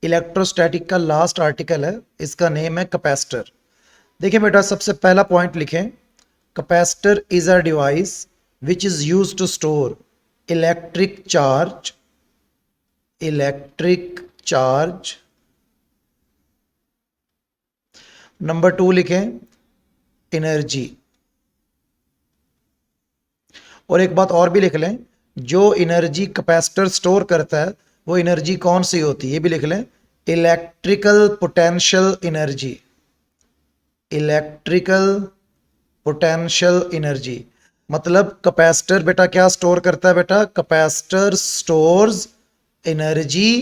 Electrostatic का last article है, इसका नेम है कैपेसिटर। देखिए बेटा, सबसे पहला पॉइंट लिखें, capacitor is a device which is use to store electric charge, electric charge. Number 2 लिखें, एनर्जी। और एक बात और भी लिख लें, जो एनर्जी कैपेसिटर स्टोर करता है वो एनर्जी कौन सी होती है, ये भी लिख लें, electrical potential energy, electrical potential energy. मतलब कैपेसिटर बेटा क्या स्टोर करता है, बेटा capacitor stores energy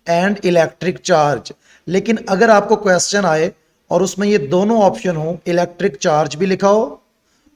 and electric charge. लेकिन अगर आपको क्वेश्चन आए और उसमें ये दोनों ऑप्शन हो, इलेक्ट्रिक चार्ज भी लिखा हो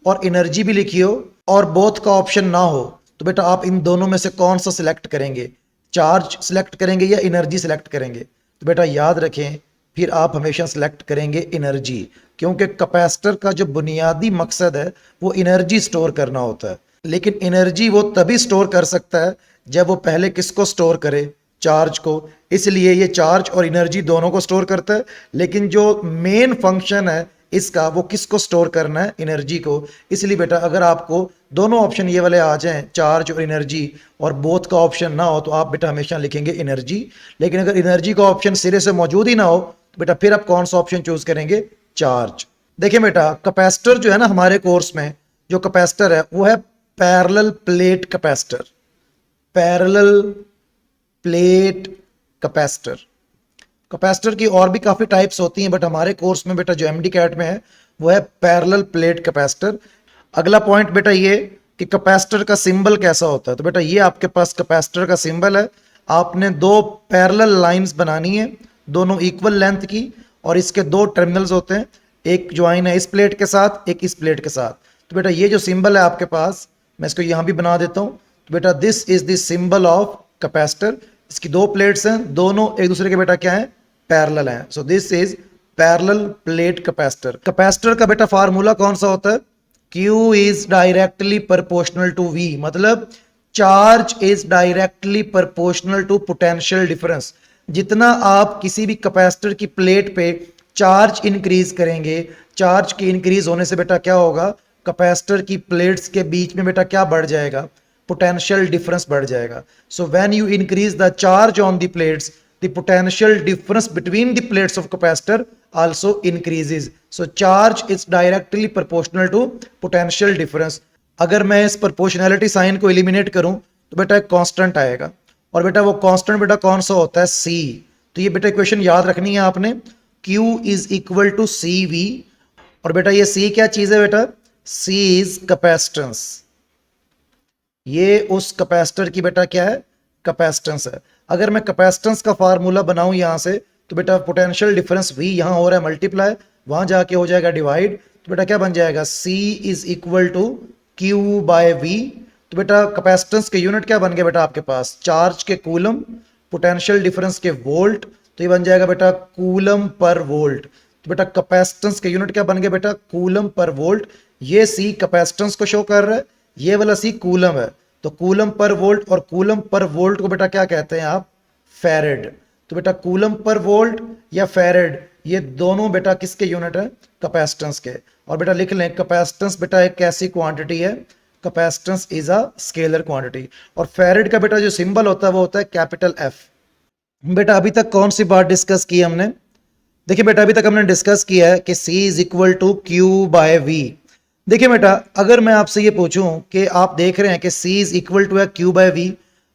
और एनर्जी भी लिखी हो, और बोथ का ऑप्शन ना हो, तो बेटा आप इन दोनों में से कौन सा सिलेक्ट करेंगे, चार्ज सिलेक्ट करेंगे या एनर्जी सिलेक्ट करेंगे? तो बेटा याद रखें, फिर आप हमेशा सिलेक्ट करेंगे एनर्जी, क्योंकि कैपेसिटर का जो बुनियादी मकसद है वो एनर्जी स्टोर करना होता है। लेकिन एनर्जी वो तभी स्टोर कर सकता है जब वो पहले किसको स्टोर करे, चार्ज को। इसलिए ये चार्ज और एनर्जी दोनों को स्टोर करता है, लेकिन जो मेन फंक्शन है इसका वो किसको स्टोर करना है, एनर्जी को। इसलिए बेटा अगर आपको दोनों ऑप्शन ये वाले आ जाएं, चार्ज और एनर्जी, और बोथ का ऑप्शन ना हो, तो आप बेटा हमेशा लिखेंगे एनर्जी। लेकिन अगर एनर्जी का ऑप्शन सिरे से मौजूद ही ना हो, तो बेटा फिर आप कौन सा ऑप्शन चूज करेंगे, चार्ज। देखिए बेटा, कैपेसिटर जो है ना, हमारे कोर्स में जो कैपेसिटर है वो है parallel plate capacitor, parallel plate capacitor. Capacitor की और भी काफ़ी टाइप्स होती हैं, बट हमारे कोर्स में बेटा जो एमडी कैट में है वो है पैरेलल प्लेट कैपेसिटर। अगला पॉइंट बेटा ये कि कैपेसिटर का सिंबल कैसा होता है। तो बेटा ये आपके पास कैपेसिटर का सिंबल है, आपने दो पैरेलल लाइंस बनानी है, दोनों इक्वल लेंथ की, और इसके दो टर्मिनल्स होते हैं, एक ज्वाइन है इस प्लेट के साथ, एक इस प्लेट के साथ। तो बेटा ये जो सिंबल है आपके पास, मैं इसको यहाँ भी बना देता हूँ। तो बेटा this is the symbol of capacitor. इसकी दो प्लेट्स हैं, दोनों एक दूसरे के बेटा क्या है, पैरेलल हैं। So this is parallel plate capacitor. Capacitor का बेटा फार्मूला कौन सा होता है, Q is directly proportional to V, मतलब charge is directly proportional to potential difference. जितना आप किसी भी कैपेसिटर की प्लेट पे चार्ज इंक्रीज करेंगे, चार्ज के इंक्रीज होने से बेटा क्या होगा, कैपेसिटर की प्लेट्स के बीच में बेटा क्या बढ़ जाएगा, पोटेंशियल डिफरेंस बढ़ जाएगा। सो when you increase the charge on the plates, the potential difference between the plates of capacitor also increases. So charge is directly proportional to potential difference. अगर मैं इस proportionality साइन को एलिमिनेट करूं तो बेटा एक कांस्टेंट आएगा, और बेटा वो कांस्टेंट बेटा कौन सा होता है, C। तो ये बेटा इक्वेशन याद रखनी है आपने, Q is equal to CV। और बेटा ये C क्या चीज है बेटा, C इज कैपेसिटेंस। ये उस कैपेसिटर की बेटा क्या है, कैपेसिटेंस है। अगर मैं कैपेसिटेंस का फार्मूला बनाऊं यहां से, तो बेटा पोटेंशियल डिफरेंस V यहां हो रहा है मल्टीप्लाई, वहां जाके हो जाएगा डिवाइड। तो बेटा क्या बन जाएगा, C is equal to Q by V। तो बेटा कैपेसिटेंस के यूनिट क्या बन गए बेटा आपके पास, चार्ज के कूलम, पोटेंशियल डिफरेंस के वोल्ट, तो ये बन जाएगा बेटा कूलम पर वोल्ट। तो बेटा कैपेसिटेंस के यूनिट क्या बन गए बेटा, कूलम पर वोल्ट। ये C कैपेसिटेंस को शो कर रहा है, ये वाला C कूलम है। तो कूलम पर वोल्ट, और कूलम पर वोल्ट को बेटा क्या कहते हैं आप, फैरेड। तो बेटा कूलम पर वोल्ट या फैरेड, ये दोनों बेटा किसके यूनिट है, कैपेसिटेंस के। और बेटा लिख लें, कैपेसिटेंस बेटा एक कैसी क्वांटिटी है, capacitance is a scalar quantity. और फैरेड का बेटा जो सिंबल होता है वो होता है कैपिटल F। बेटा अभी तक कौन सी बात डिस्कस की हमने, देखिए बेटा अभी तक हमने डिस्कस किया है कि C is equal to Q by V। देखिए बेटा, अगर मैं आपसे ये पूछूं कि आप देख रहे हैं कि C इज इक्वल टू है Q बाय V,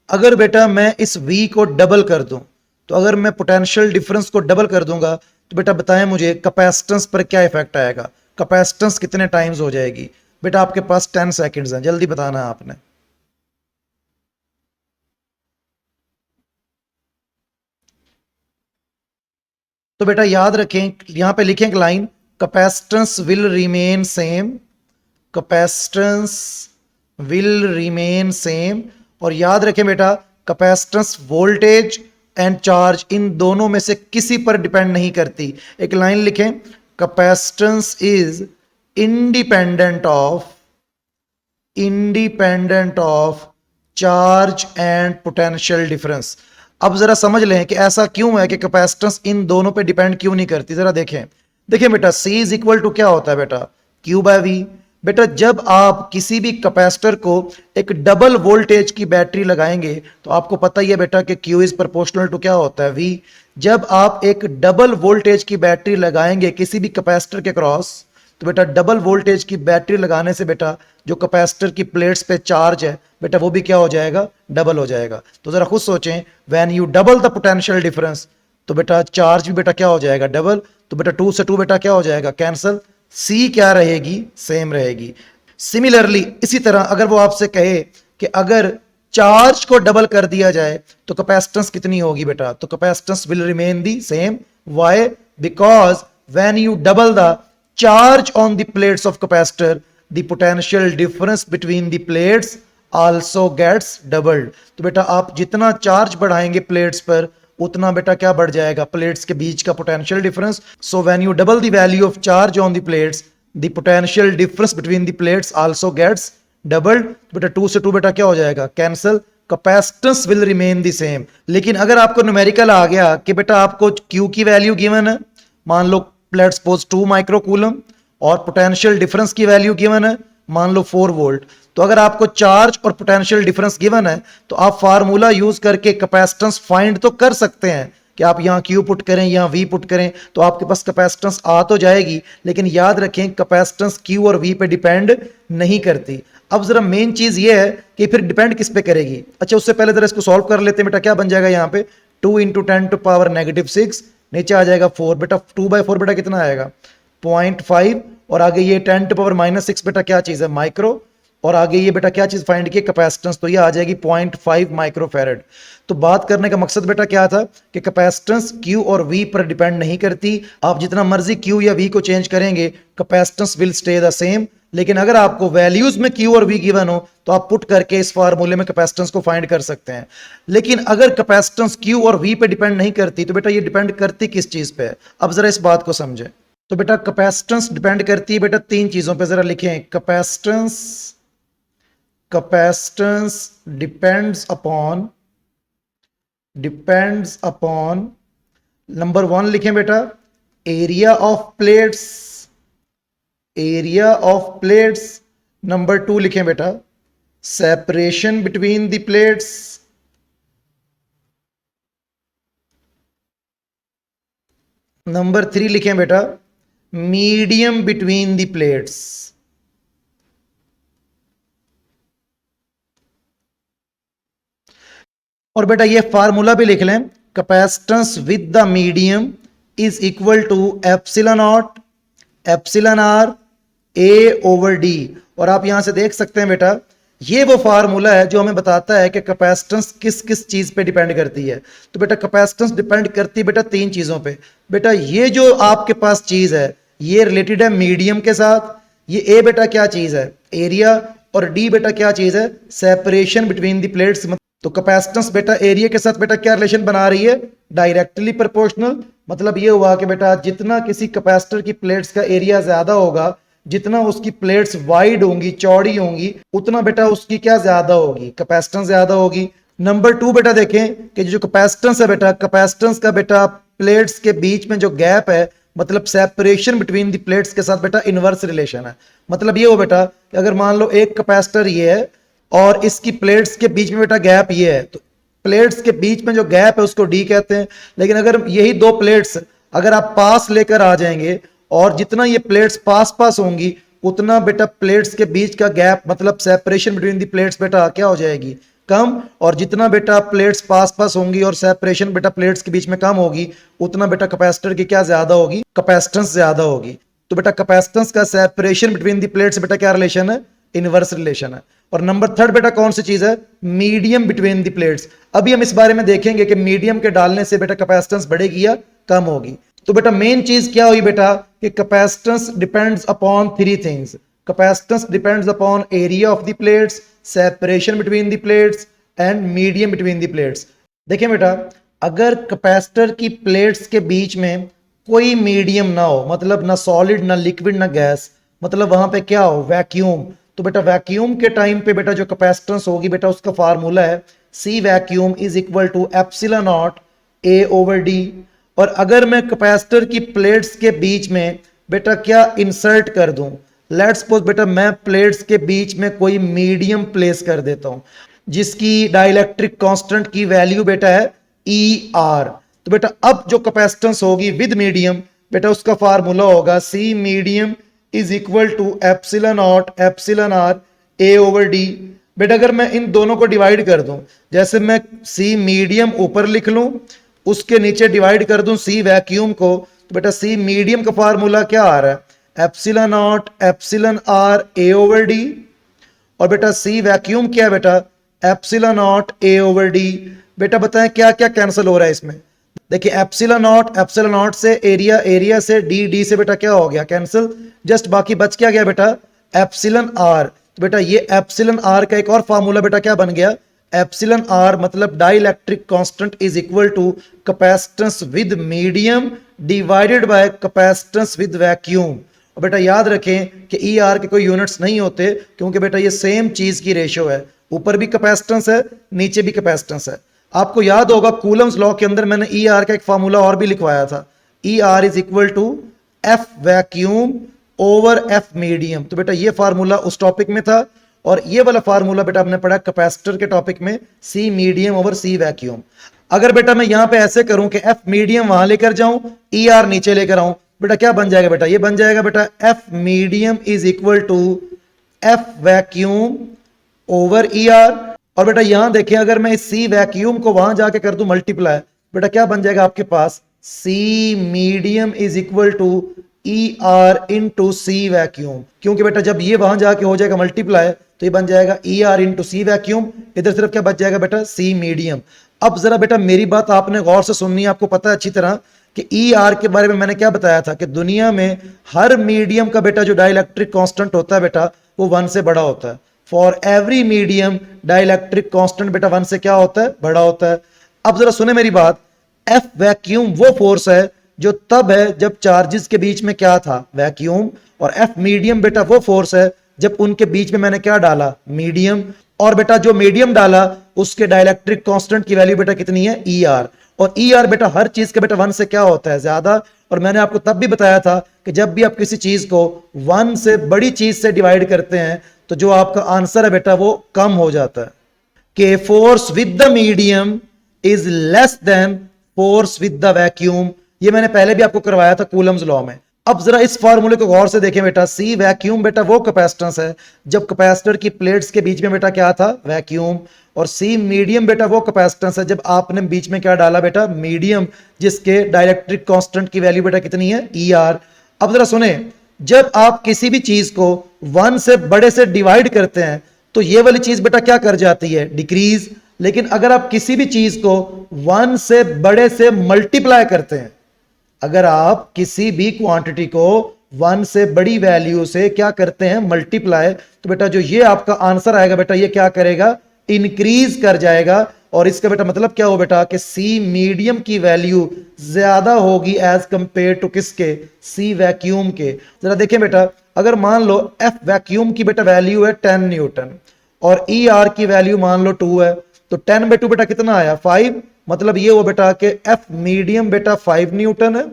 अगर बेटा मैं इस V को डबल कर दूं, तो अगर मैं पोटेंशियल डिफरेंस को डबल कर दूंगा, तो बेटा बताएं मुझे कैपेसिटेंस पर क्या इफेक्ट आएगा, कैपेसिटेंस कितने टाइम्स हो जाएगी। बेटा आपके पास 10 सेकंड्स हैं, जल्दी बताना है आपने। तो बेटा याद रखें, यहां पे लिखें एक line, capacitance will remain same, capacitance will remain same. और याद रखें बेटा, capacitance voltage and charge in दोनों में से किसी पर डिपेंड नहीं करती। एक लाइन लिखें, capacitance is independent of charge and potential difference. अब जरा समझ लें कि ऐसा क्यों है कि कैपेसिटेंस इन दोनों पे डिपेंड क्यों नहीं करती। जरा देखें, देखिए बेटा, C इज इक्वल टू क्या होता है बेटा, Q बाय V। बेटा जब आप किसी भी कैपेसिटर को एक डबल वोल्टेज की बैटरी लगाएंगे तो आपको पता ही है बेटा कि Q इज प्रोपोर्शनल टू क्या होता है, V। जब आप एक डबल वोल्टेज की बैटरी लगाएंगे किसी भी कैपेसिटर के क्रॉस, तो बेटा डबल वोल्टेज की बैटरी लगाने से बेटा जो कैपेसिटर की प्लेट्स पे चार्ज है बेटा वो भी क्या हो जाएगा, डबल हो जाएगा। तो जरा खुद सोचें, when you double the potential difference, तो बेटा चार्ज भी बेटा क्या हो जाएगा, डबल। तो बेटा 2 से 2 बेटा क्या हो जाएगा, कैंसिल। सी क्या रहेगी, सेम रहेगी। सिमिलरली इसी तरह अगर वो आपसे कहे कि अगर चार्ज को डबल कर दिया जाए तो कैपेसिटेंस कितनी होगी बेटा, तो capacitance will remain the same. Why? Because when you double the charge on the plates of capacitor, the potential difference between the plates also gets doubled। तो बेटा आप जितना चार्ज बढ़ाएंगे प्लेट्स पर उतना बेटा क्या बढ़ जाएगा, प्लेट्स के बीच का potential difference. So when you double the value of charge on the plates, the potential difference between the plates also gets doubled. बेटा 2 से 2 बेटा क्या हो जाएगा, cancel. Capacitance will remain the same. लेकिन अगर आपको न्यूमेरिकल आ गया कि बेटा आपको Q की वैल्यू गिवन है, मान लो लेट्स सपोज 2 माइक्रोकूलम, और पोटेंशियल डिफरेंस की वैल्यू गिवन है मान लो 4 वोल्ट। तो अगर आपको चार्ज और पोटेंशियल डिफरेंस गिवन है तो आप फार्मूला यूज करके कैपेसिटेंस फाइंड तो कर सकते हैं कि आप यहां Q पुट करें यहां V पुट करें तो आपके पास कैपेसिटेंस आ तो जाएगी। लेकिन याद रखें कैपेसिटेंस Q और V पे डिपेंड नहीं करती। अब जरा मेन चीज ये है कि फिर डिपेंड किस पे करेगी। अच्छा उससे पहले जरा इसको सॉल्व कर लेते हैं। बेटा क्या बन जाएगा यहाँ पे, 2 इंटू 10 टू पावर -6, नीचे आ जाएगा 4। बेटा 2/4 बेटा कितना आएगा, 0.5। और आगे ये 10 टू पावर -6 बेटा क्या चीज है, माइक्रो। और आगे ये बेटा क्या चीज फाइंड की, कैपेसिटेंस, तो ये आ जाएगी 0.5 माइक्रोफेरेड। तो बात करने का मकसद बेटा क्या था कि कैपेसिटेंस Q और V पर डिपेंड नहीं करती। आप जितना मर्जी Q या V को चेंज करेंगे capacitance will stay the same. लेकिन अगर आपको वैल्यूज में Q और V गिवन हो तो आप पुट करके इस फार्मूले में कैपेसिटेंस को फाइंड कर सकते हैं। लेकिन अगर कैपेसिटेंस Q और V पे डिपेंड नहीं करती तो बेटा ये डिपेंड करती किस चीज पे है। अब जरा इस बात को समझें। तो बेटा कैपेसिटेंस डिपेंड करती है बेटा 3 चीजों पे, जरा लिखें। कैपेसिटेंस डिपेंड्स अपॉन नंबर 1 लिखें बेटा, एरिया ऑफ प्लेट्स। नंबर 2 लिखें बेटा, separation between the plates. Number 3 लिखें बेटा, मीडियम बिटवीन द प्लेट्स। और बेटा ये फार्मूला भी लिख लें, capacitance with the medium is equal to epsilon not epsilon R A over D। और आप यहां से देख सकते हैं बेटा ये वो फार्मूला है जो हमें बताता है कि कैपेसिटेंस किस किस चीज पे डिपेंड करती है। तो बेटा कैपेसिटेंस डिपेंड करती है बेटा 3 चीजों पे। बेटा ये जो आपके पास चीज है ये रिलेटेड है मीडियम के साथ। ये A बेटा क्या चीज है, एरिया। और D बेटा क्या चीज है, सेपरेशन बिटवीन द प्लेट्स। तो कैपेसिटेंस बेटा एरिया के साथ बेटा क्या रिलेशन बना रही है, डायरेक्टली प्रोपोर्शनल। मतलब ये हुआ कि बेटा जितना किसी कैपेसिटर की प्लेट्स का एरिया ज्यादा होगा, जितना उसकी प्लेट्स वाइड होंगी, चौड़ी होंगी, उतना बेटा उसकी क्या ज्यादा होगी, कैपेसिटेंस ज्यादा होगी। नंबर 2 बेटा देखें कि जो कैपेसिटेंस है बेटा, कैपेसिटेंस का बेटा प्लेट्स के बीच में जो गैप है, मतलब सेपरेशन बिटवीन द प्लेट्स के साथ बेटा इनवर्स रिलेशन है। मतलब ये हो बेटा कि अगर मान लो एक कैपेसिटर ये है और इसकी प्लेट्स के बीच में बेटा गैप ये है, तो प्लेट्स के बीच में जो गैप है उसको D कहते हैं। लेकिन अगर यही 2 प्लेट्स अगर आप पास लेकर आ जाएंगे और जितना ये प्लेट्स पास पास होंगी उतना बेटा प्लेट्स के बीच का गैप मतलब सेपरेशन बिटवीन द प्लेट्स बेटा क्या हो जाएगी, कम। और जितना बेटा प्लेट्स पास पास होंगी और सेपरेशन बेटा प्लेट्स के बीच में कम होगी उतना बेटा कैपेसिटर की क्या ज्यादा होगी, कैपेसिटेंस ज्यादा होगी। तो बेटा कैपेसिटेंस का सेपरेशन बिटवीन द प्लेट्स बेटा क्या रिलेशन है, इनवर्स रिलेशन है। और नंबर 3 बेटा कौन सी चीज है, मीडियम बिटवीन द प्लेट्स। अभी हम इस बारे में देखेंगे कि मीडियम के डालने से बेटा कैपेसिटेंस बढ़ेगी या कम होगी। तो बेटा मेन चीज क्या हुई बेटा कि capacitance depends upon 3 things. Capacitance depends upon area of the plates, separation between the plates and medium between the plates. देखिए बेटा अगर कैपेसिटर की प्लेट्स के बीच में कोई मीडियम ना हो, मतलब ना सॉलिड ना लिक्विड ना गैस, मतलब वहां पे क्या हो, वैक्यूम। तो बेटा वैक्यूम के टाइम पे बेटा जो कैपेसिटेंस होगी बेटा उसका फार्मूला है C vacuum is equal to epsilon not A over D. और अगर मैं कैपेसिटर की प्लेट्स के बीच में बेटा क्या इंसर्ट कर दूं, लेट्स सपोज बेटा मैं प्लेट्स के बीच में कोई मीडियम प्लेस कर देता हूं जिसकी डाइलेक्ट्रिक कांस्टेंट की वैल्यू बेटा है ई आर। तो बेटा अब जो कैपेसिटेंस होगी विद मीडियम बेटा उसका फार्मूला होगा C medium is equal to epsilon not epsilon R A over D. बेटा अगर मैं इन दोनों को डिवाइड कर दूं, जैसे मैं सी मीडियम ऊपर लिख लूं, उसके नीचे डिवाइड कर दूं सी वैक्यूम को, तो बेटा सी मीडियम का फार्मूला क्या आ रहा है, epsilon not epsilon R A over D. और बेटा सी वैक्यूम क्या है बेटा, epsilon not A over D. बेटा बताएं क्या क्या कैंसिल हो रहा है इसमें। देखिए एप्सिलॉन नॉट से एरिया, एरिया से डी, डी से बेटा क्या हो गया कैंसिल, जस्ट बाकी बच क्या गया बेटा एप्सिलॉन आर। तो बेटा ये एप्सिलॉन आर का एक और फार्मूला बेटा क्या बन गया, एप्सिलॉन आर मतलब dielectric constant is equal to capacitance with medium divided by capacitance with vacuum. और बेटा याद रखें कि ई आर के कोई यूनिट्स नहीं होते क्योंकि बेटा ये सेम चीज की रेशियो है, ऊपर भी कैपेसिटेंस है नीचे भी कैपेसिटेंस है। आपको याद होगा कूलम्स लॉ के अंदर मैंने ई आर का एक फार्मूला और भी लिखवाया था, E R is equal to F vacuum over F medium. तो बेटा ये फार्मूला उस टॉपिक में था और ये वाला फार्मूला बेटा आपने पढ़ा कैपेसिटर के टॉपिक में, सी मीडियम ओवर सी वैक्यूम। अगर बेटा मैं यहां पे ऐसे करूं कि एफ मीडियम वहां लेकर जाऊं, ई आर नीचे लेकर आऊं, बेटा क्या बन जाएगा बेटा, ये बन जाएगा बेटा F medium is equal to F vacuum over E R. और बेटा यहां देखें अगर मैं इस सी वैक्यूम को वहां जाके कर दूं मल्टीप्लाई, बेटा क्या बन जाएगा आपके पास, C medium is equal to E R into C vacuum. क्योंकि बेटा जब ये वहां जाके हो जाएगा मल्टीप्लाई तो ये बन जाएगा ई आर इंटू सी वैक्यूम, इधर सिर्फ क्या बच जाएगा बेटा सी मीडियम। अब जरा बेटा मेरी बात आपने गौर से सुननी है, आपको पता है अच्छी तरह कि ई आर के बारे में मैंने क्या बताया था कि दुनिया में हर मीडियम का बेटा जो डाइलेक्ट्रिक कांस्टेंट होता है बेटा वो 1 से बड़ा होता है। For every medium dielectric constant बेटा 1 से क्या होता है, बड़ा होता है। अब जरा सुने मेरी बात, एफ वैक्यूम वो फोर्स है जो तब है जब चार्जेस के बीच में क्या था, वैक्यूम, और एफ मीडियम बेटा वो फोर्स है जब उनके बीच में मैंने क्या डाला, मीडियम। और बेटा जो मीडियम डाला उसके डाइलेक्ट्रिक कांस्टेंट की वैल्यू बेटा कितनी है, ई आर। और ई आर बेटा हर चीज के बेटा 1 से क्या होता है, ज्यादा। और मैंने आपको तब भी बताया था कि जब भी आप किसी चीज को 1 से बड़ी चीज से डिवाइड करते हैं तो जो आपका आंसर है बेटा वो कम हो जाता है। कि force with the medium is less than force with the vacuum, ये मैंने पहले भी आपको करवाया था कूलम्स लॉ में। अब जरा इस फार्मूले को गौर से देखें बेटा, सी वैक्यूम बेटा वो कैपेसिटेंस है जब कैपेसिटर की प्लेट्स के बीच में बेटा क्या था, वैक्यूम। और सी मीडियम बेटा वो कैपेसिटेंस है जब आपने बीच में क्या डाला बेटा, मीडियम, जिसके डाइलेक्ट्रिक कांस्टेंट की वैल्यू बेटा कितनी है, ई आर। अब जरा सुने, जब आप किसी भी चीज को 1 से बड़े से डिवाइड करते हैं तो ये वाली चीज बेटा क्या कर जाती है, डिक्रीज। लेकिन अगर आप किसी भी चीज को 1 से बड़े से मल्टीप्लाई करते हैं, अगर आप किसी भी क्वांटिटी को 1 से बड़ी वैल्यू से क्या करते हैं, मल्टीप्लाई, तो बेटा जो ये आपका आंसर आएगा बेटा ये क्या करेगा, इंक्रीज कर जाएगा। और इसका बेटा मतलब क्या हो बेटा कि सी मीडियम की वैल्यू ज्यादा होगी एज कंपेयर टू किसके, सी वैक्यूम के। जरा देखें बेटा, अगर मान लो एफ वैक्यूम की बेटा वैल्यू है 10 न्यूटन और ई आर की वैल्यू मान लो 2 है, तो 10/2 बेटा कितना आया, 5। मतलब ये हुआ बेटा कि एफ मीडियम बेटा 5 न्यूटन है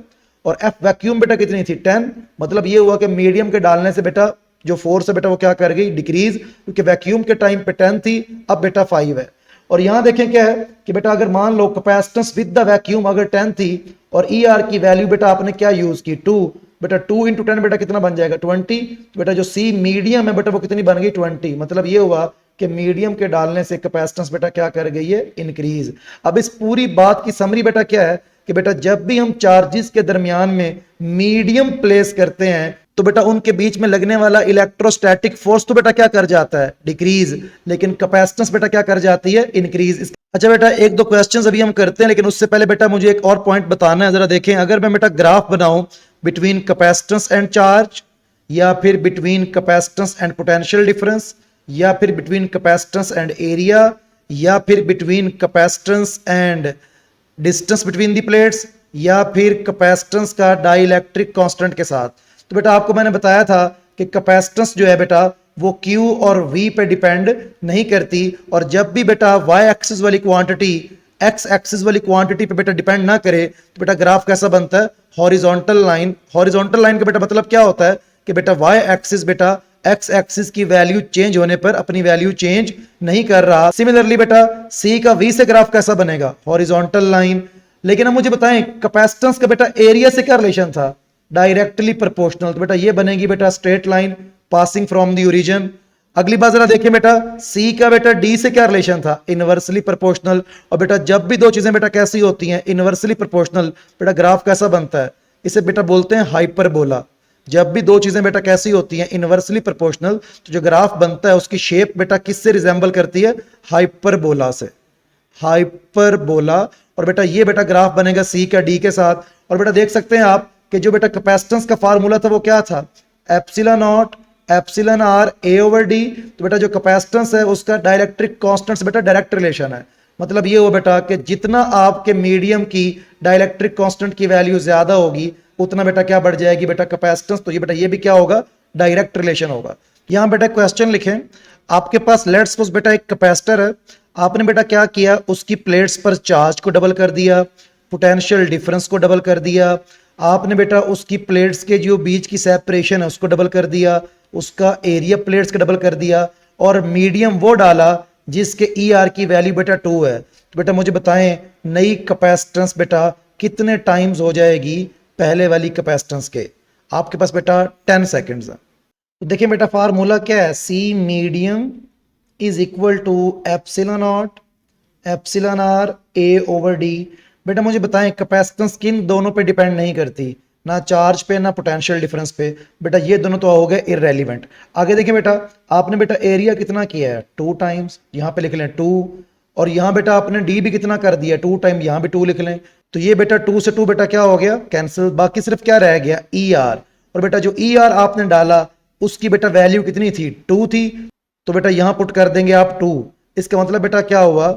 और एफ वैक्यूम बेटा कितनी थी, 10। मतलब ये हुआ कि मीडियम के डालने से बेटा जो फोर्स है बेटा वो क्या कर गई, डिक्रीज, क्योंकि वैक्यूम के टाइम पे 10 थी, अब बेटा 5 है। और यहां देखें क्या है कि बेटा अगर मान लो कैपेसिटेंस विद द वैक्यूम अगर 10 थी और ई आर की वैल्यू बेटा आपने क्या यूज की, 2, बेटा 2 × 10 बेटा कितना बन जाएगा, 20। तो बेटा जो सी मीडियम है बेटा वो कितनी बन गई, 20। मतलब ये हुआ कि मीडियम के डालने से कैपेसिटेंस बेटा क्या कर गई है, इंक्रीज। अब इस पूरी बात की समरी बेटा क्या है कि बेटा जब भी हम चार्जेस के दरमियान में मीडियम प्लेस करते हैं तो बेटा उनके बीच में लगने वाला इलेक्ट्रोस्टैटिक फोर्स तो बेटा क्या कर जाता है, डिक्रीज, लेकिन कैपेसिटेंस बेटा क्या कर जाती है, इंक्रीज। अच्छा बेटा एक दो क्वेश्चंस अभी हम करते हैं, लेकिन उससे पहले बेटा मुझे एक और पॉइंट बताना है। जरा देखें, अगर मैं बेटा ग्राफ बनाऊं बिटवीन कैपेसिटेंस एंड चार्ज, या फिर between capacitance and potential difference, या फिर बिटवीन कैपेसिटेंस एंड एरिया, या फिर between capacitance and distance between the plates, या फिर कैपेसिटेंस का डाइलेक्ट्रिक कांस्टेंट के साथ, तो बेटा आपको मैंने बताया था कि कैपेसिटेंस जो है बेटा वो Q और V पे डिपेंड नहीं करती, और जब भी बेटा y एक्सिस वाली क्वांटिटी x एक्सिस वाली क्वांटिटी पे बेटा डिपेंड ना करे तो बेटा ग्राफ कैसा बनता है, हॉरिजॉन्टल लाइन। हॉरिजॉन्टल लाइन का बेटा मतलब क्या होता है कि बेटा y एक्सिस बेटा x एक्सिस की वैल्यू चेंज होने पर अपनी वैल्यू चेंज नहीं कर रहा। सिमिलरली बेटा C का V से ग्राफ कैसा बनेगा, हॉरिजॉन्टल लाइन। लेकिन अब मुझे बताएं कैपेसिटेंस का बेटा एरिया से क्या रिलेशन था, डायरेक्टली प्रोपोर्शनल, तो बेटा ये बनेगी बेटा straight line passing from the origin. अगली बात जरा देखिए बेटा सी का बेटा डी से क्या रिलेशन था, इनवर्सली प्रोपोर्शनल। और बेटा जब भी दो चीजें बेटा कैसी होती हैं, इनवर्सली प्रोपोर्शनल, बेटा ग्राफ कैसा बनता है, इसे बेटा बोलते हैं हाइपरबोला। जब भी दो चीजें बेटा कैसी होती हैं, इनवर्सली प्रोपोर्शनल, तो जो ग्राफ बनता है उसकी शेप बेटा किससे रिजेंबल करती है, हाइपरबोला से, हाइपरबोला। और बेटा ये बेटा ग्राफ बनेगा सी का डी के साथ। और बेटा देख सकते हैं आप कि जो बेटा कैपेसिटेंस का फार्मूला था वो क्या था, epsilon not epsilon R A over D. तो बेटा जो कैपेसिटेंस है उसका डाइलेक्ट्रिक कांस्टेंट से बेटा डायरेक्ट रिलेशन है। मतलब ये हो बेटा कि जितना आपके मीडियम की डाइलेक्ट्रिक कांस्टेंट की वैल्यू ज्यादा होगी उतना बेटा क्या बढ़ जाएगी बेटा कैपेसिटेंस। तो ये बेटा ये भी क्या होगा, डायरेक्ट रिलेशन होगा। यहां बेटा क्वेश्चन लिखें, आपके पास लेट्स सपोज बेटा एक कैपेसिटर है, आपने बेटा क्या किया, उसकी प्लेट्स पर चार्ज को डबल कर दिया, पोटेंशियल डिफरेंस को डबल कर दिया, आपने बेटा उसकी प्लेट्स के जो बीच की सेपरेशन है उसको डबल कर दिया, उसका एरिया प्लेट्स का डबल कर दिया, और मीडियम वो डाला जिसके ई आर की वैल्यू बेटा 2 है। तो बेटा मुझे बताएं नई कैपेसिटेंस बेटा कितने टाइम्स हो जाएगी पहले वाली कैपेसिटेंस के। आपके पास बेटा 10 सेकेंड्स है। तो देखिए बेटा फार्मूला क्या है, C medium is equal to epsilon not epsilon R A over D. बेटा मुझे बताएं कैपेसिटेंस किन दोनों पे डिपेंड नहीं करती, ना चार्ज पे ना पोटेंशियल डिफरेंस पे। बेटा ये दोनों तो हो गए इररेलेवेंट। आगे देखिए बेटा आपने बेटा एरिया कितना किया है, 2 टाइम्स, यहाँ पे लिख लें 2, और यहाँ बेटा आपने डी भी कितना कर दिया 2 टाइम, यहाँ भी 2 लिख लें। तो ये बेटा 2 से 2 बेटा क्या हो गया, कैंसिल। बाकी सिर्फ क्या रह गया, ई आर। और बेटा जो ई आर आपने डाला उसकी बेटा वैल्यू कितनी थी, 2 थी। तो बेटा यहां पुट कर देंगे आप 2। इसका मतलब बेटा क्या हुआ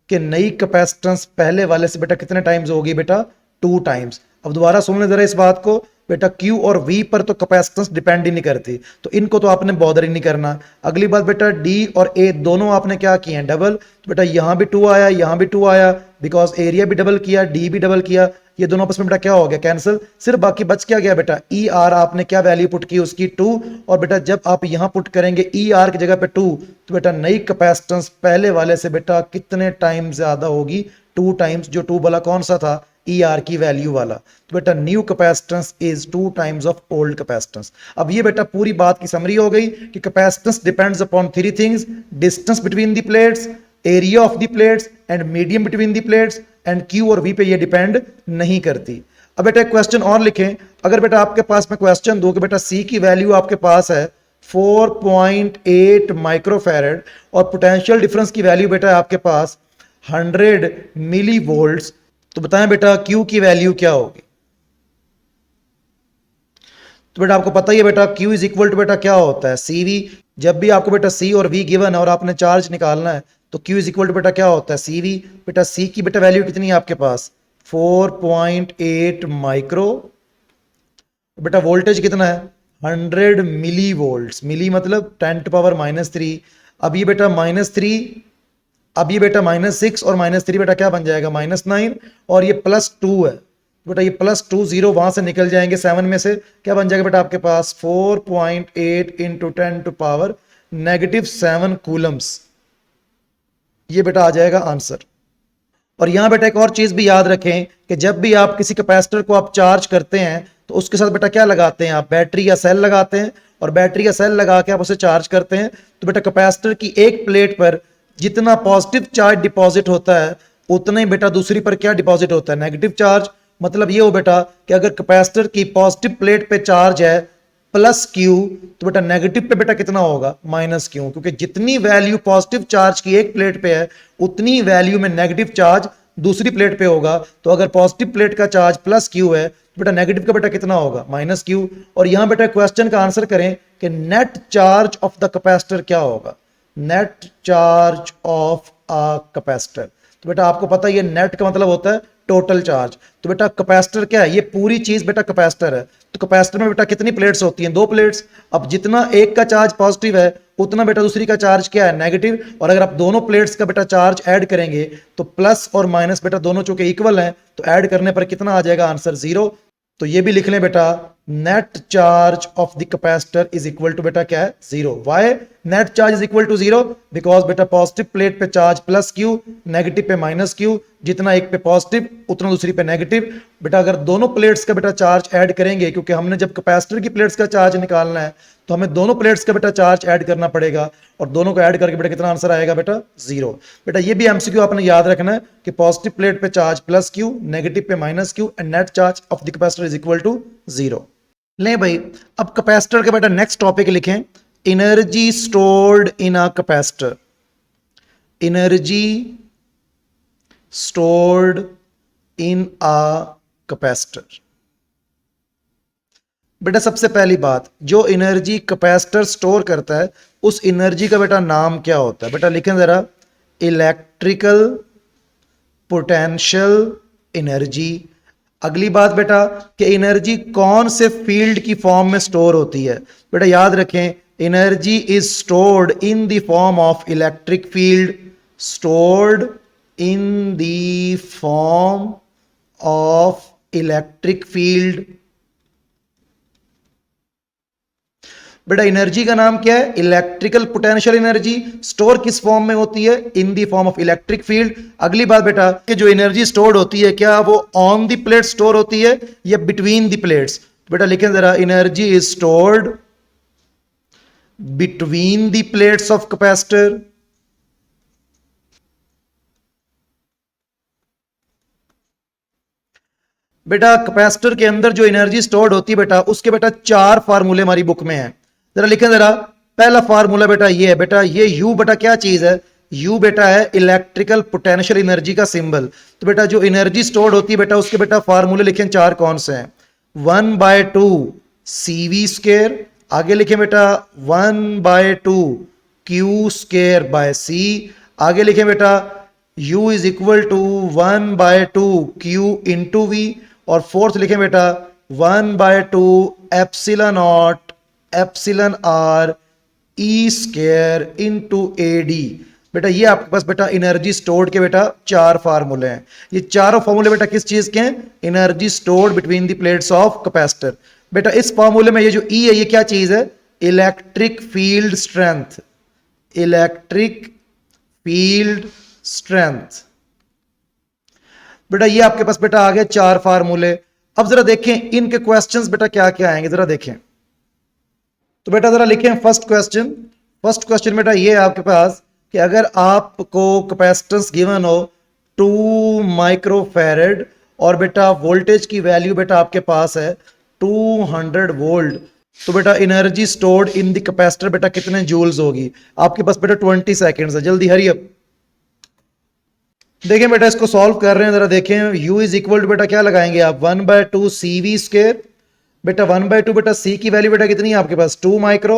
कि नई कैपेसिटेंस पहले वाले से बेटा कितने टाइम्स होगी बेटा, 2 टाइम्स। अब दोबारा सुन ले जरा इस बात को, बेटा Q और V पर तो कैपेसिटेंस डिपेंड ही नहीं करती, तो इनको तो आपने बॉदर ही नहीं करना। अगली बात बेटा D और A दोनों आपने क्या किए हैं, डबल। तो बेटा यहां भी 2 आया, यहां भी 2 आया, बिकॉज एरिया भी डबल किया, D भी डबल किया, ये दोनों आपस में बेटा क्या हो गया, कैंसिल। सिर्फ बाकी बच क्या गया बेटा, ई आर आपने क्या वैल्यू पुट की उसकी 2। और बेटा जब आप यहां पुट करेंगे ई आर की जगह पे 2, तो बेटा नई कैपेसिटेंस पहले वाले से बेटा कितने टाइम ज्यादा होगी, 2 टाइम्स। जो 2 वाला कौन सा था, ई आर की वैल्यू वाला। तो बेटा new capacitance is 2 times of old capacitance. अब ये बेटा पूरी बात की समरी हो गई कि capacitance depends upon 3 things, distance between the plates, area of the plates and medium between the plates, and Q और V पे ये डिपेंड नहीं करती। अब बेटा एक क्वेश्चन और लिखें, अगर बेटा आपके पास मैं क्वेश्चन दूं कि बेटा C की वैल्यू आपके पास है 4.8 माइक्रोफैरड और पोटेंशियल डिफरेंस की वैल्यू बेटा आपके पास 100 मिली वोल्ट्स, तो बताएं बेटा Q की वैल्यू क्या होगी। तो बेटा आपको पता ही है बेटा Q इज इक्वल टू बेटा क्या होता है, CV। जब भी आपको बेटा C और V गिवन है और आपने चार्ज निकालना है तो Q इज इक्वल टू बेटा क्या होता है, CV। बेटा C की बेटा वैल्यू कितनी है आपके पास, 4.8 माइक्रो। बेटा वोल्टेज कितना है, 100 मिली वोल्ट्स, मिली मतलब 10 टू पावर -3। अब ये बेटा -3, अब ये बेटा -6 और -3 बेटा क्या बन जाएगा, -9, और ये +2 है। बेटा ये +2 0 वहां से निकल जाएंगे 7 में से, क्या बन जाएगा बेटा आपके पास 4.8 इंटू 10 टू पावर -7 कूलम्स। ये बेटा आ जाएगा आंसर। और यहां बेटा एक और चीज भी याद रखें कि जब भी आप किसी कैपेसिटर को आप चार्ज करते हैं तो उसके साथ बेटा क्या लगाते हैं, आप बैटरी या सेल लगाते हैं, और बैटरी या सेल लगा के आप उसे चार्ज करते हैं। तो बेटा कैपेसिटर की एक प्लेट पर जितना पॉजिटिव चार्ज डिपॉजिट होता है उतना ही बेटा दूसरी पर क्या डिपॉजिट होता है, नेगेटिव चार्ज। मतलब ये हो बेटा कि अगर कैपेसिटर की पॉजिटिव प्लेट पे चार्ज है +Q, तो बेटा नेगेटिव पे बेटा कितना होगा, -Q, क्योंकि जितनी वैल्यू पॉजिटिव चार्ज की एक प्लेट पे है उतनी वैल्यू में नेगेटिव चार्ज दूसरी प्लेट पे होगा। तो अगर पॉजिटिव प्लेट का चार्ज +Q है तो बेटा नेगेटिव का बेटा कितना होगा, -Q। और यहां बेटा क्वेश्चन का आंसर करें कि net charge of the capacitor क्या होगा, net charge of a capacitor. तो बेटा आपको पता है ये नेट का मतलब होता है टोटल चार्ज। तो बेटा कैपेसिटर क्या है, ये पूरी चीज बेटा कैपेसिटर है। तो कैपेसिटर में बेटा कितनी प्लेट्स होती हैं, 2 प्लेट्स। अब जितना एक का चार्ज पॉजिटिव है उतना बेटा दूसरी का चार्ज क्या है, नेगेटिव। और अगर आप दोनों प्लेट्स का बेटा चार्ज ऐड करेंगे तो प्लस और माइनस बेटा दोनों चूंकि इक्वल हैं, तो ऐड करने पर कितना आ जाएगा आंसर 0। तो ये भी लिख लें बेटा, net charge of the capacitor is equal to बेटा क्या है, 0। Why net charge is equal to 0? Because बेटा पॉजिटिव प्लेट पे चार्ज प्लस क्यू, नेगेटिव पे माइनस क्यू, जितना एक पे पॉजिटिव उतना दूसरी पे नेगेटिव। बेटा अगर दोनों प्लेट्स का बेटा चार्ज ऐड करेंगे, क्योंकि हमने जब कैपेसिटर की प्लेट्स का चार्ज निकालना है तो हमें दोनों प्लेट्स का बेटा चार्ज ऐड करना पड़ेगा, और दोनों को ऐड करके बेटा कितना आंसर आएगा बेटा, 0। बेटा ये भी एमसीक्यू आपने याद रखना है कि पॉजिटिव प्लेट पे चार्ज प्लस क्यू, नेगेटिव पे minus Q, and net charge of the capacitor is equal to 0। ले भाई, अब कैपेसिटर के बेटा नेक्स्ट टॉपिक लिखें, energy stored in a capacitor. Energy stored in a capacitor. बेटा सबसे पहली बात, जो एनर्जी कैपेसिटर स्टोर करता है उस एनर्जी का बेटा नाम क्या होता है? बेटा लिखें जरा, इलेक्ट्रिकल पोटेंशियल एनर्जी। अगली बात बेटा कि एनर्जी कौन से फील्ड की फॉर्म में स्टोर होती है? बेटा याद रखें, energy is stored in the form of electric field. Stored in the form of electric field. बेटा एनर्जी का नाम क्या है? Electrical potential energy. स्टोर किस फॉर्म में होती है? In the form of electric field. अगली बात बेटा कि जो एनर्जी स्टोर्ड होती है, क्या वो ऑन द प्लेट स्टोर होती है या बिटवीन द प्लेट्स? बेटा लिखें जरा, energy is stored between the plates of capacitor. बेटा कैपेसिटर के अंदर जो एनर्जी स्टोर्ड होती है बेटा, उसके बेटा 4 फार्मूले हमारी बुक में हैं। जरा लिखें जरा, पहला फार्मूला बेटा ये है, बेटा ये U बेटा क्या चीज है? U बेटा है इलेक्ट्रिकल पोटेंशियल एनर्जी का सिंबल। तो बेटा जो एनर्जी स्टोर्ड होती है बेटा, उसके बेटा फार्मूले लिखें 4 कौन से हैं? 1/2 CV स्क्वायर। आगे लिखें बेटा 1/2 Q स्क्वायर बाय C। आगे लिखें बेटा U is equal to 1/2 Q into V। और फोर्थ लिखें बेटा 1/2 epsilon not epsilon R E square into AD। बेटा ये आपके पास बेटा एनर्जी स्टोर्ड के बेटा 4 फार्मूले हैं। ये चारों फार्मूले बेटा किस चीज के हैं? Energy stored between the plates of capacitor. बेटा इस फार्मूले में ये जो E है, ये क्या चीज है? Electric field strength. Electric field strength. बेटा ये आपके पास बेटा आ गए 4 फार्मूले। अब जरा देखें इनके क्वेश्चंस बेटा क्या क्या आएंगे, जरा देखें। तो बेटा जरा लिखें फर्स्ट क्वेश्चन। फर्स्ट क्वेश्चन बेटा ये है आपके पास कि अगर आपको कैपेसिटेंस गिवन हो 2 माइक्रोफैरड और बेटा वोल्टेज की वैल्यू बेटा आपके पास है 200 वोल्ट, तो बेटा energy stored in the capacitor बेटा कितने जूल्स होगी? आपके पास बेटा 20 सेकेंड्स है, जल्दी हरी अप। देखें बेटा इसको सॉल्व कर रहे हैं, जरा देखें। U इज इक्वल टू बेटा क्या लगाएंगे आप? 1/2 CV स्क्वायर। बेटा 1/2 बेटा C की वैल्यू बेटा कितनी है आपके पास? 2 माइक्रो।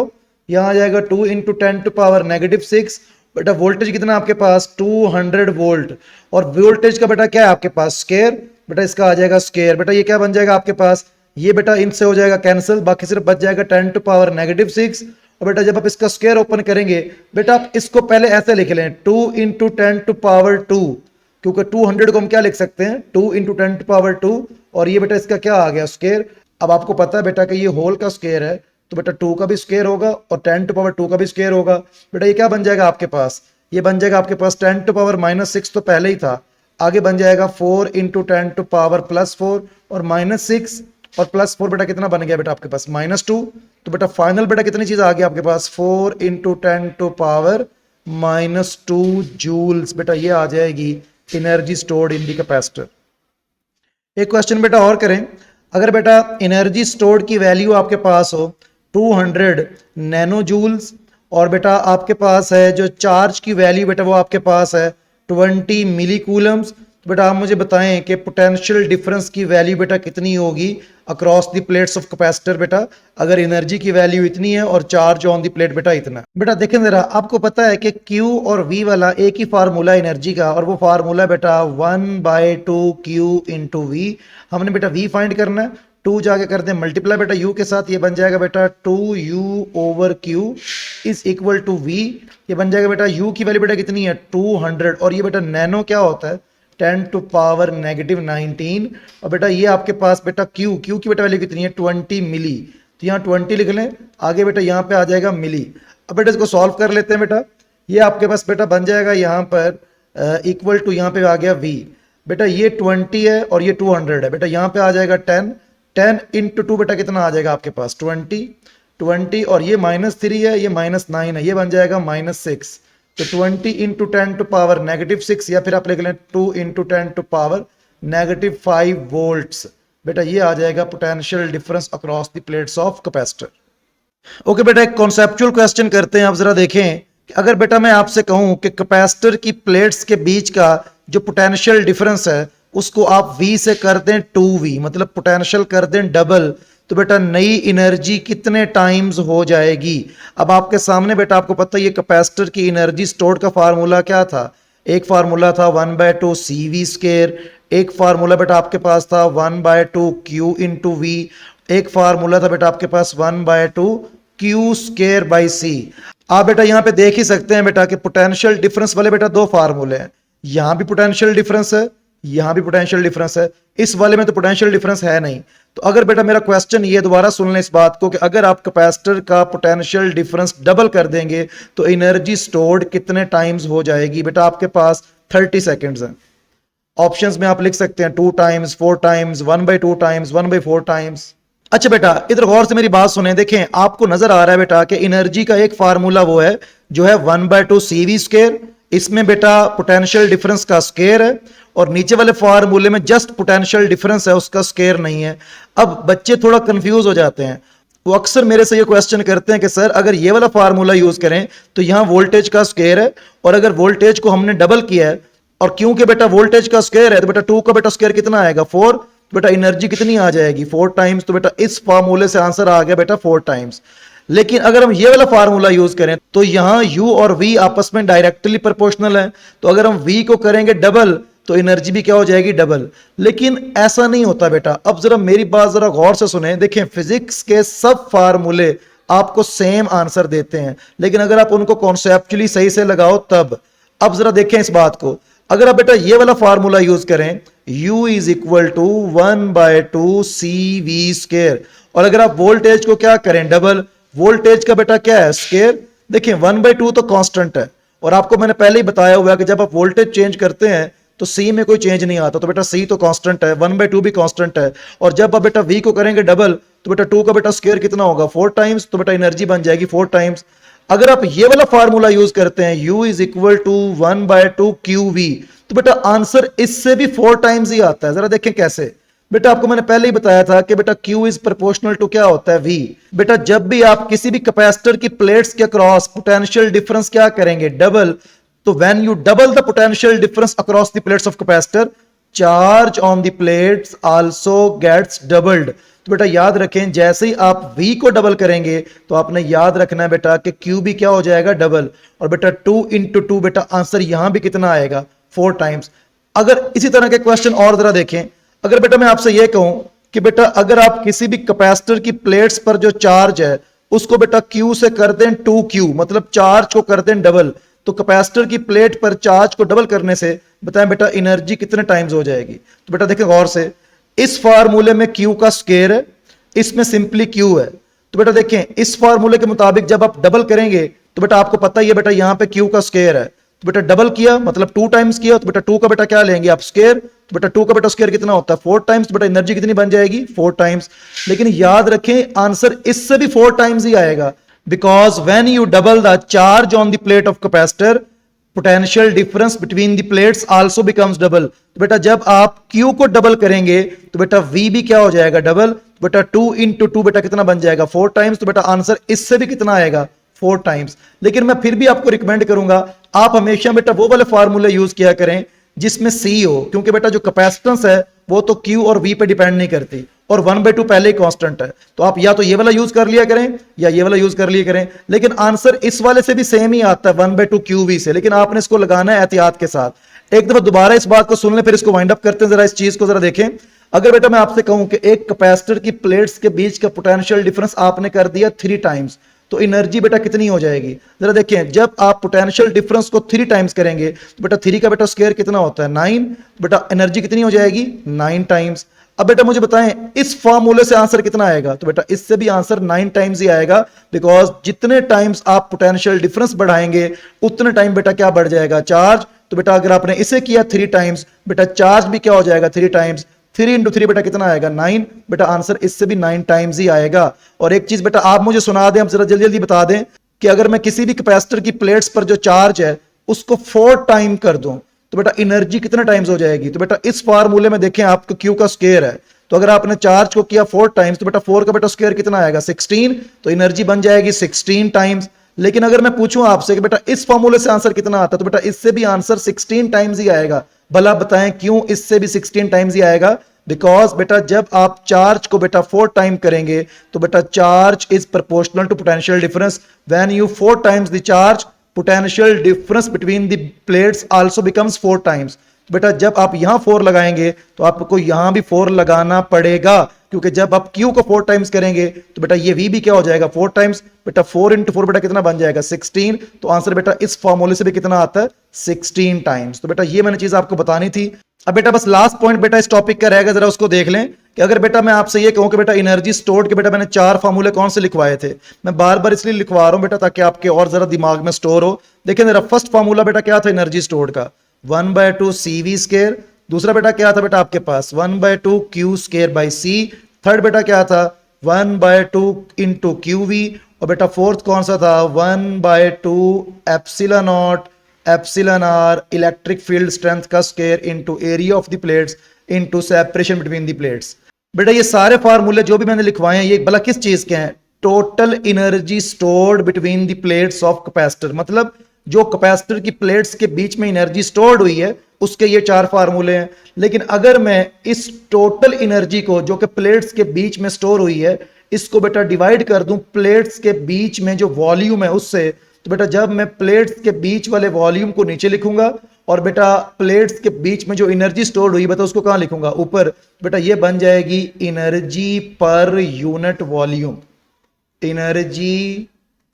यहां आ जाएगा 2 इंटू 10 टू पावर -6। बेटा वोल्टेज कितना आपके पास? 200 वोल्ट। और वोल्टेज का बेटा क्या है आपके पास? स्क्वायर। बेटा इसका आ जाएगा स्क्वायर। बेटा ये क्या बन जाएगा आपके पास? ये बेटा इनसे हो जाएगा कैंसिल, बाकी सिर्फ बच जाएगा 10 टू पावर -6। और बेटा जब आप इसका स्क्वायर ओपन करेंगे बेटा, आप इसको पहले ऐसे लिख लें 2 इंटू 10 टू पावर 2, क्योंकि 200 को हम क्या लिख सकते हैं? 2 इंटू 10 टू पावर 2। और ये बेटा इसका क्या आ गया? स्क्वायर। अब आपको पता है बेटा कि ये होल का स्क्वायर है, तो बेटा 2 का भी स्क्वायर होगा और 10 टू पावर 2 का भी स्क्वायर होगा। बेटा ये क्या बन जाएगा आपके पास? ये बन जाएगा आपके पास 10 टू पावर -6 तो पहले ही था, आगे बन जाएगा 4 इंटू 10 टू पावर +4 और -6 और +4 बेटा कितना बन गया बेटा आपके पास? -2। तो बेटा फाइनल बेटा कितनी चीज आ गई आपके पास? 4 इंटू 10 टू पावर -2 जूल्स। बेटा ये आ जाएगी energy stored in the capacitor. एक क्वेश्चन बेटा और करें। अगर बेटा एनर्जी स्टोर्ड की वैल्यू आपके पास हो 200 नैनो जूल्स और बेटा आपके पास है जो चार्ज की वैल्यू बेटा वो आपके पास है 20 मिली कूलम्स, तो बेटा आप मुझे बताएं कि पोटेंशियल डिफरेंस की वैल्यू बेटा कितनी होगी across the plates of capacitor बेटा, अगर एनर्जी की वैल्यू इतनी है और चार्ज ऑन द प्लेट बेटा इतना। बेटा देखें जरा, आपको पता है कि Q और V वाला एक ही फार्मूला एनर्जी का, और वो फार्मूला बेटा 1/2 Q इंटू V। हमने बेटा V फाइंड करना है, टू जाके कर दें मल्टीप्लाई बेटा यू के साथ, ये बन जाएगा बेटा 2u/q is equal to v। ये बन जाएगा बेटा u की वैल्यू बेटा कितनी है 200, और ये बेटा नैनो क्या होता है 10⁻⁻19, और बेटा ये आपके पास बेटा q की बेटा वैल्यू कितनी है 20 मिली, तो यहाँ 20 लिख लें, आगे बेटा यहाँ पे आ जाएगा मिली। अब बेटा इसको सॉल्व कर लेते हैं बेटा, ये आपके पास बेटा बन जाएगा यहाँ पर इक्वल टू यहाँ पे आ गया v। बेटा ये 20 है और ये 200 है, बेटा यहाँ पे आ जाएगा 10 इंटू 2 बेटा कितना आ जाएगा आपके पास 20, और ये -3 है, ये -9 है, ये बन जाएगा -6। तो 20 इंटू 10⁻⁻6, या फिर आप लिख लें 2 इंटू 10⁻⁻5 वोल्ट्स। बेटा ये आ जाएगा potential difference across the plates of capacitor. Okay बेटा एक कॉन्सेप्चुअल क्वेश्चन करते हैं। आप जरा देखें कि अगर बेटा मैं आपसे कहूं कि कैपेसिटर की प्लेट्स के बीच का जो पोटेंशियल डिफरेंस है उसको आप V से कर दें 2V, मतलब पोटेंशियल कर दें डबल, तो बेटा नई एनर्जी कितने टाइम्स हो जाएगी। अब आपके सामने बेटा आपको पता है ये कैपेसिटर की एनर्जी स्टोर्ड का फार्मूला क्या था, एक फार्मूला था 1/2 CV², एक फार्मूला बेटा आपके पास था 1/2 Q इंटू V, एक फार्मूला था बेटा आपके पास 1/2 Q²/C। आप बेटा यहाँ पे देख ही सकते हैं बेटा कि पोटेंशियल डिफरेंस वाले बेटा दो फार्मूले हैं, यहाँ भी पोटेंशियल डिफरेंस है, यहाँ भी पोटेंशियल डिफरेंस है, इस वाले में तो पोटेंशियल डिफरेंस है नहीं। तो अगर बेटा मेरा क्वेश्चन ये दोबारा सुन लें इस बात को कि अगर आप कैपेसिटर का पोटेंशियल डिफरेंस डबल कर देंगे तो एनर्जी स्टोर्ड कितने टाइम्स हो जाएगी। बेटा आपके पास 30 सेकेंड्स हैं, ऑप्शंस में आप लिख सकते हैं 2 टाइम्स, 4 टाइम्स, 1/2 टाइम्स, 1/4 टाइम्स। अच्छा बेटा इधर गौर से मेरी बात सुने, देखें आपको नजर आ रहा है बेटा कि एनर्जी का एक फार्मूला वो है जो है 1/2 CV², इसमें बेटा पोटेंशियल डिफरेंस का स्क्वायर है, और नीचे वाले फार्मूले में जस्ट पोटेंशियल डिफरेंस है उसका स्क्वायर नहीं है। अब बच्चे थोड़ा कंफ्यूज हो जाते हैं, वो अक्सर मेरे से ये क्वेश्चन करते हैं कि सर अगर ये वाला फार्मूला यूज करें तो यहाँ वोल्टेज का स्क्वायर है, और अगर वोल्टेज को हमने डबल किया है और क्योंकि बेटा वोल्टेज का स्क्वायर है तो बेटा 2 का बेटा स्क्वायर कितना आएगा 4, तो बेटा एनर्जी कितनी आ जाएगी 4 टाइम्स। तो बेटा इस फार्मूले से आंसर आ गया बेटा 4 टाइम्स। लेकिन अगर हम ये वाला फार्मूला यूज करें तो यहां u और v आपस में डायरेक्टली प्रोपोर्शनल है, तो अगर हम v को करेंगे डबल तो एनर्जी भी क्या हो जाएगी डबल। लेकिन ऐसा नहीं होता बेटा, अब जरा मेरी बात जरा गौर से सुने, देखें फिजिक्स के सब फार्मूले आपको सेम आंसर देते हैं, लेकिन अगर आप उनको कॉन्सेप्चुअली सही से लगाओ तब। अब जरा देखें इस बात को, अगर आप बेटा ये वाला फार्मूला यूज करें u is equal to 1/2 CV², और अगर आप वोल्टेज को क्या करें डबल, वोल्टेज का बेटा क्या है स्क्वायर। देखिए 1/2 तो कांस्टेंट है, और आपको मैंने पहले ही बताया हुआ है कि जब आप वोल्टेज चेंज करते हैं तो C में कोई चेंज नहीं आता, तो बेटा C तो कांस्टेंट है, 1/2 भी कांस्टेंट है, और जब आप बेटा V को करेंगे डबल तो बेटा 2 का बेटा स्क्वायर कितना होगा 4 टाइम्स, तो बेटा एनर्जी बन जाएगी 4 टाइम्स। अगर आप ये वाला फार्मूला यूज करते हैं u is equal to 1/2 QV, तो बेटा आंसर इससे भी 4 टाइम्स ही आता है। जरा देखें कैसे, बेटा आपको मैंने पहले ही बताया था कि बेटा Q इज प्रोपोर्शनल टू क्या होता है V। बेटा जब भी आप किसी भी कैपेसिटर की प्लेट्स के अक्रॉस पोटेंशियल डिफरेंस क्या करेंगे डबल, तो when you double the potential difference across the plates of capacitor, charge on the plates also gets doubled. तो बेटा याद रखें जैसे ही आप V को डबल करेंगे तो आपने याद रखना है बेटा कि Q भी क्या हो जाएगा डबल, और बेटा 2 इंटू 2 बेटा आंसर यहां भी कितना आएगा 4 टाइम्स। अगर इसी तरह के क्वेश्चन और जरा देखें, अगर बेटा मैं आपसे यह कहूं कि बेटा अगर आप किसी भी कैपेसिटर की प्लेट्स पर जो चार्ज है उसको बेटा Q से कर दें 2Q, मतलब चार्ज को कर दें डबल, तो कैपेसिटर की प्लेट पर चार्ज को डबल करने से बताएं बेटा एनर्जी कितने टाइम्स हो जाएगी। तो बेटा देखें गौर से, इस फार्मूले में Q का स्क्वायर है, इसमें सिंपली Q है, तो बेटा देखें इस फार्मूले के मुताबिक जब आप डबल करेंगे तो बेटा आपको पता ही है बेटा यहां पे Q का स्क्वायर है, तो बेटा डबल किया मतलब 2 टाइम्स किया, तो बेटा 2 का बेटा क्या लेंगे आप स्क्वायर, तो बेटा 2 का बेटा स्क्वायर कितना होता है 4 टाइम्स, तो बेटा एनर्जी कितनी बन जाएगी 4 टाइम्स। लेकिन याद रखें आंसर इससे भी 4 टाइम्स ही आएगा, because when you double the charge on the plate of capacitor potential difference between the plates also becomes double. तो बेटा जब आप Q को डबल करेंगे तो बेटा V भी क्या हो जाएगा डबल, तो बेटा 2 इंटू 2 बेटा कितना बन जाएगा 4 टाइम्स, तो बेटा आंसर इससे भी कितना आएगा 4 टाइम्स। लेकिन मैं फिर भी आपको रिकमेंड करूंगा आप हमेशा बेटा वो वाले फार्मूले यूज किया करें जिसमें C हो, क्योंकि बेटा जो कैपेसिटेंस है वो तो Q और V पे डिपेंड नहीं करती, और 1/2 पहले ही कांस्टेंट है, तो आप या तो ये वाला यूज कर लिया करें या ये वाला यूज कर लिया करें। लेकिन आंसर इस वाले से भी सेम ही आता है 1/2 QV से, लेकिन आपने इसको लगाना है एहतियात के साथ। एक दफा दोबारा इस बात को सुन लें, फिर इसको वाइंड अप करते हैं। जरा इस चीज को जरा देखें। अगर बेटा मैं आपसे कहूं कि एक कैपेसिटर की प्लेट्स के बीच का पोटेंशियल डिफरेंस आपने कर दिया 3 टाइम्स, तो एनर्जी बेटा कितनी हो जाएगी? जरा देखें, जब आप पोटेंशियल डिफरेंस को 3 टाइम्स करेंगे तो बेटा 3 का बेटा स्क्वायर कितना होता है? 9। बेटा एनर्जी कितनी हो जाएगी? 9 टाइम्स। अब बेटा मुझे बताएं इस फॉर्मूले से आंसर कितना आएगा? तो बेटा इससे भी आंसर 9 टाइम्स ही आएगा, बिकॉज जितने टाइम्स आप पोटेंशियल डिफरेंस बढ़ाएंगे उतने टाइम बेटा क्या बढ़ जाएगा? चार्ज। तो बेटा अगर आपने इसे किया 3 टाइम्स, बेटा चार्ज भी क्या हो जाएगा? 3 टाइम्स। 3 इंटू 3 बेटा कितना आएगा? 9। बेटा आंसर इससे भी 9 टाइम्स ही आएगा। और एक चीज बेटा आप मुझे सुना दें, हम जरा जल्दी जल्दी बता दें कि अगर मैं किसी भी कैपेसिटर की प्लेट्स पर जो चार्ज है उसको 4 टाइम कर दूं तो बेटा एनर्जी कितने टाइम्स हो जाएगी? तो बेटा इस फार्मूले में देखें, आपको क्यू का स्क्वायर है, तो अगर आपने चार्ज को किया 4 टाइम्स तो बेटा 4 का बेटा स्क्वायर कितना आएगा? 16। तो एनर्जी बन जाएगी 16 टाइम्स। लेकिन अगर मैं पूछूं आपसे कि बेटा इस फॉर्मूले से आंसर कितना आता है, तो बेटा इससे भी आंसर 16 टाइम्स ही आएगा। भला बताएं क्यों इससे भी 16 टाइम्स ही आएगा? बिकॉज बेटा जब आप चार्ज को बेटा 4 टाइम करेंगे तो बेटा charge is proportional to potential difference. When you 4 times the charge, potential difference between the plates also becomes 4 times. बेटा जब आप यहां 4 लगाएंगे तो आपको यहां भी 4 लगाना पड़ेगा, क्योंकि जब आप Q को 4 टाइम्स करेंगे तो बेटा ये V भी क्या हो जाएगा? 4 टाइम्स। बेटा 4 इंटू 4 बेटा कितना बन जाएगा? 16। तो आंसर बेटा इस फॉर्मूले से भी कितना आता है? 16 टाइम्स। तो बेटा ये मैंने चीज आपको बतानी थी। अब बेटा बस लास्ट पॉइंट बेटा इस टॉपिक का रहेगा, जरा उसको देख लें कि अगर बेटा मैं आपसे ये कहूं कि बेटा एनर्जी स्टोर्ड के बेटा मैंने 4 फार्मूले कौन से लिखवाए थे, मैं बार बार इसलिए लिखवा रहा हूं बेटा ताकि आपके और जरा दिमाग में स्टोर हो। देखिए मेरा फर्स्ट फार्मूला बेटा क्या था एनर्जी स्टोर्ड का? 1/2 CV स्क्वायर। दूसरा बेटा क्या था बेटा आपके पास? 1/2 Q square by C। Third बेटा क्या था? 1/2 इंटू QV। और बेटा फोर्थ कौन सा था? 1/2 epsilon not epsilon R electric field strength का square into area of the plates into separation between the plates. बेटा ये सारे फार्मूले जो भी मैंने लिखवाए हैं ये भला किस चीज के हैं? Total energy stored between the plates of capacitor. मतलब जो कैपेसिटर की प्लेट्स के बीच में एनर्जी स्टोर्ड हुई है उसके ये 4 फार्मूले हैं। लेकिन अगर मैं इस टोटल एनर्जी को जो कि प्लेट्स के बीच में स्टोर हुई है इसको बेटा डिवाइड कर दूं प्लेट्स के बीच में जो वॉल्यूम है उससे, तो बेटा जब मैं प्लेट्स के बीच वाले वॉल्यूम को नीचे लिखूंगा और बेटा प्लेट्स के बीच में जो एनर्जी स्टोर हुई बेटा उसको कहां लिखूंगा? ऊपर। बेटा ये बन जाएगी energy per unit volume. Energy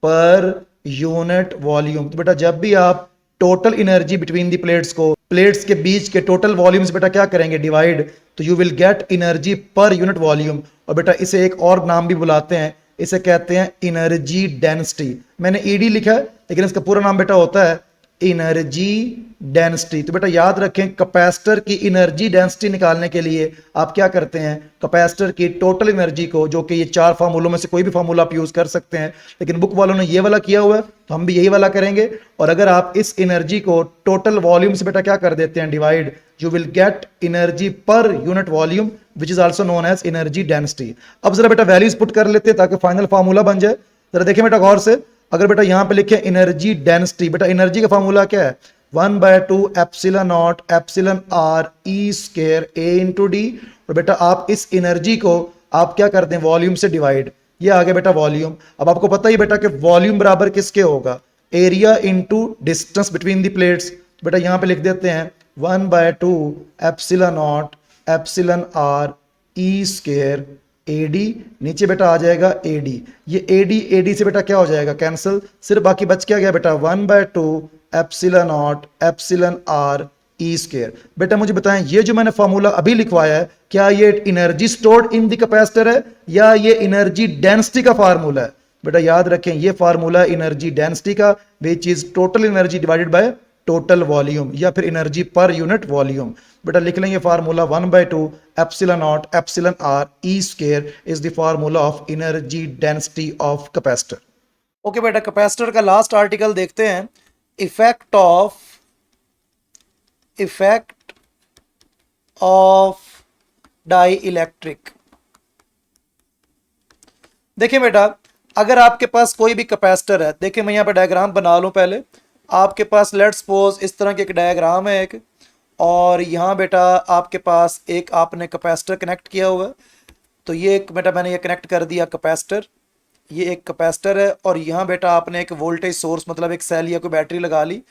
per unit volume. तो बेटा जब भी आप total energy between the plates को प्लेट्स के बीच के टोटल वॉल्यूम से बेटा क्या करेंगे? डिवाइड, तो you will get energy per unit volume. और बेटा इसे एक और नाम भी बुलाते हैं, इसे कहते हैं एनर्जी डेंसिटी। मैंने ईडी लिखा है लेकिन इसका पूरा नाम बेटा होता है एनर्जी डेंसिटी। तो बेटा याद रखें कैपेसिटर की एनर्जी डेंसिटी निकालने के लिए आप क्या करते हैं? कैपेसिटर की टोटल एनर्जी को, जो कि ये 4 फार्मूलों में से कोई भी फार्मूला आप यूज कर सकते हैं, लेकिन बुक वालों ने ये वाला किया हुआ है तो हम भी यही वाला करेंगे। और अगर आप इस एनर्जी को टोटल वॉल्यूम से बेटा क्या कर देते हैं? Divide, you will get energy per unit volume which is also known as energy density. अब जरा बेटा वैल्यूज पुट कर लेते हैं ताकि फाइनल फार्मूला बन जाए। जरा देखिए बेटा गौर से, अगर बेटा यहां पे लिखे एनर्जी डेंसिटी, बेटा एनर्जी का फार्मूला क्या है? 1/2 epsilon not epsilon R E square A into D. और बेटा आप इस एनर्जी को आप क्या करते हैं? वॉल्यूम से डिवाइड। ये आ गया बेटा वॉल्यूम। अब आपको पता ही बेटा कि वॉल्यूम बराबर किसके होगा? Area into distance between the plates. बेटा यहां पे लिख देते हैं 1/2 epsilon not epsilon R E square AD. नीचे बेटा आ जाएगा एडी। ये एडी से बेटा क्या हो जाएगा? कैंसिल। सिर्फ बाकी बच क्या गया बेटा? 1/2 epsilon not epsilon R E square. बेटा मुझे बताएं ये जो मैंने फार्मूला अभी लिखवाया है क्या ये energy stored in the capacitor है या ये एनर्जी डेंसिटी का फार्मूला है? बेटा याद रखें ये फार्मूला एनर्जी डेंसिटी का, which is total energy divided by total volume या फिर एनर्जी पर यूनिट वॉल्यूम। बेटा लिख लेंगे formula 1/2 epsilon not epsilon R E square is the formula of energy density of capacitor. Okay बेटा capacitor का last article देखते हैं, effect of die electric. देखिए बेटा अगर आपके पास कोई भी कैपेसिटर है, देखिए मैं यहाँ पे डायग्राम बना लूं पहले। आपके पास लेट्स सपोज इस तरह की एक डायग्राम है एक, और यहाँ बेटा आपके पास एक आपने कैपेसिटर कनेक्ट किया हुआ है। तो ये एक बेटा मैंने ये कनेक्ट कर दिया कैपेसिटर, ये एक कैपेसिटर है और यहाँ बेटा आपने एक वोल्टेज सोर्स मतलब एक सेल या कोई बैटरी लगा ली।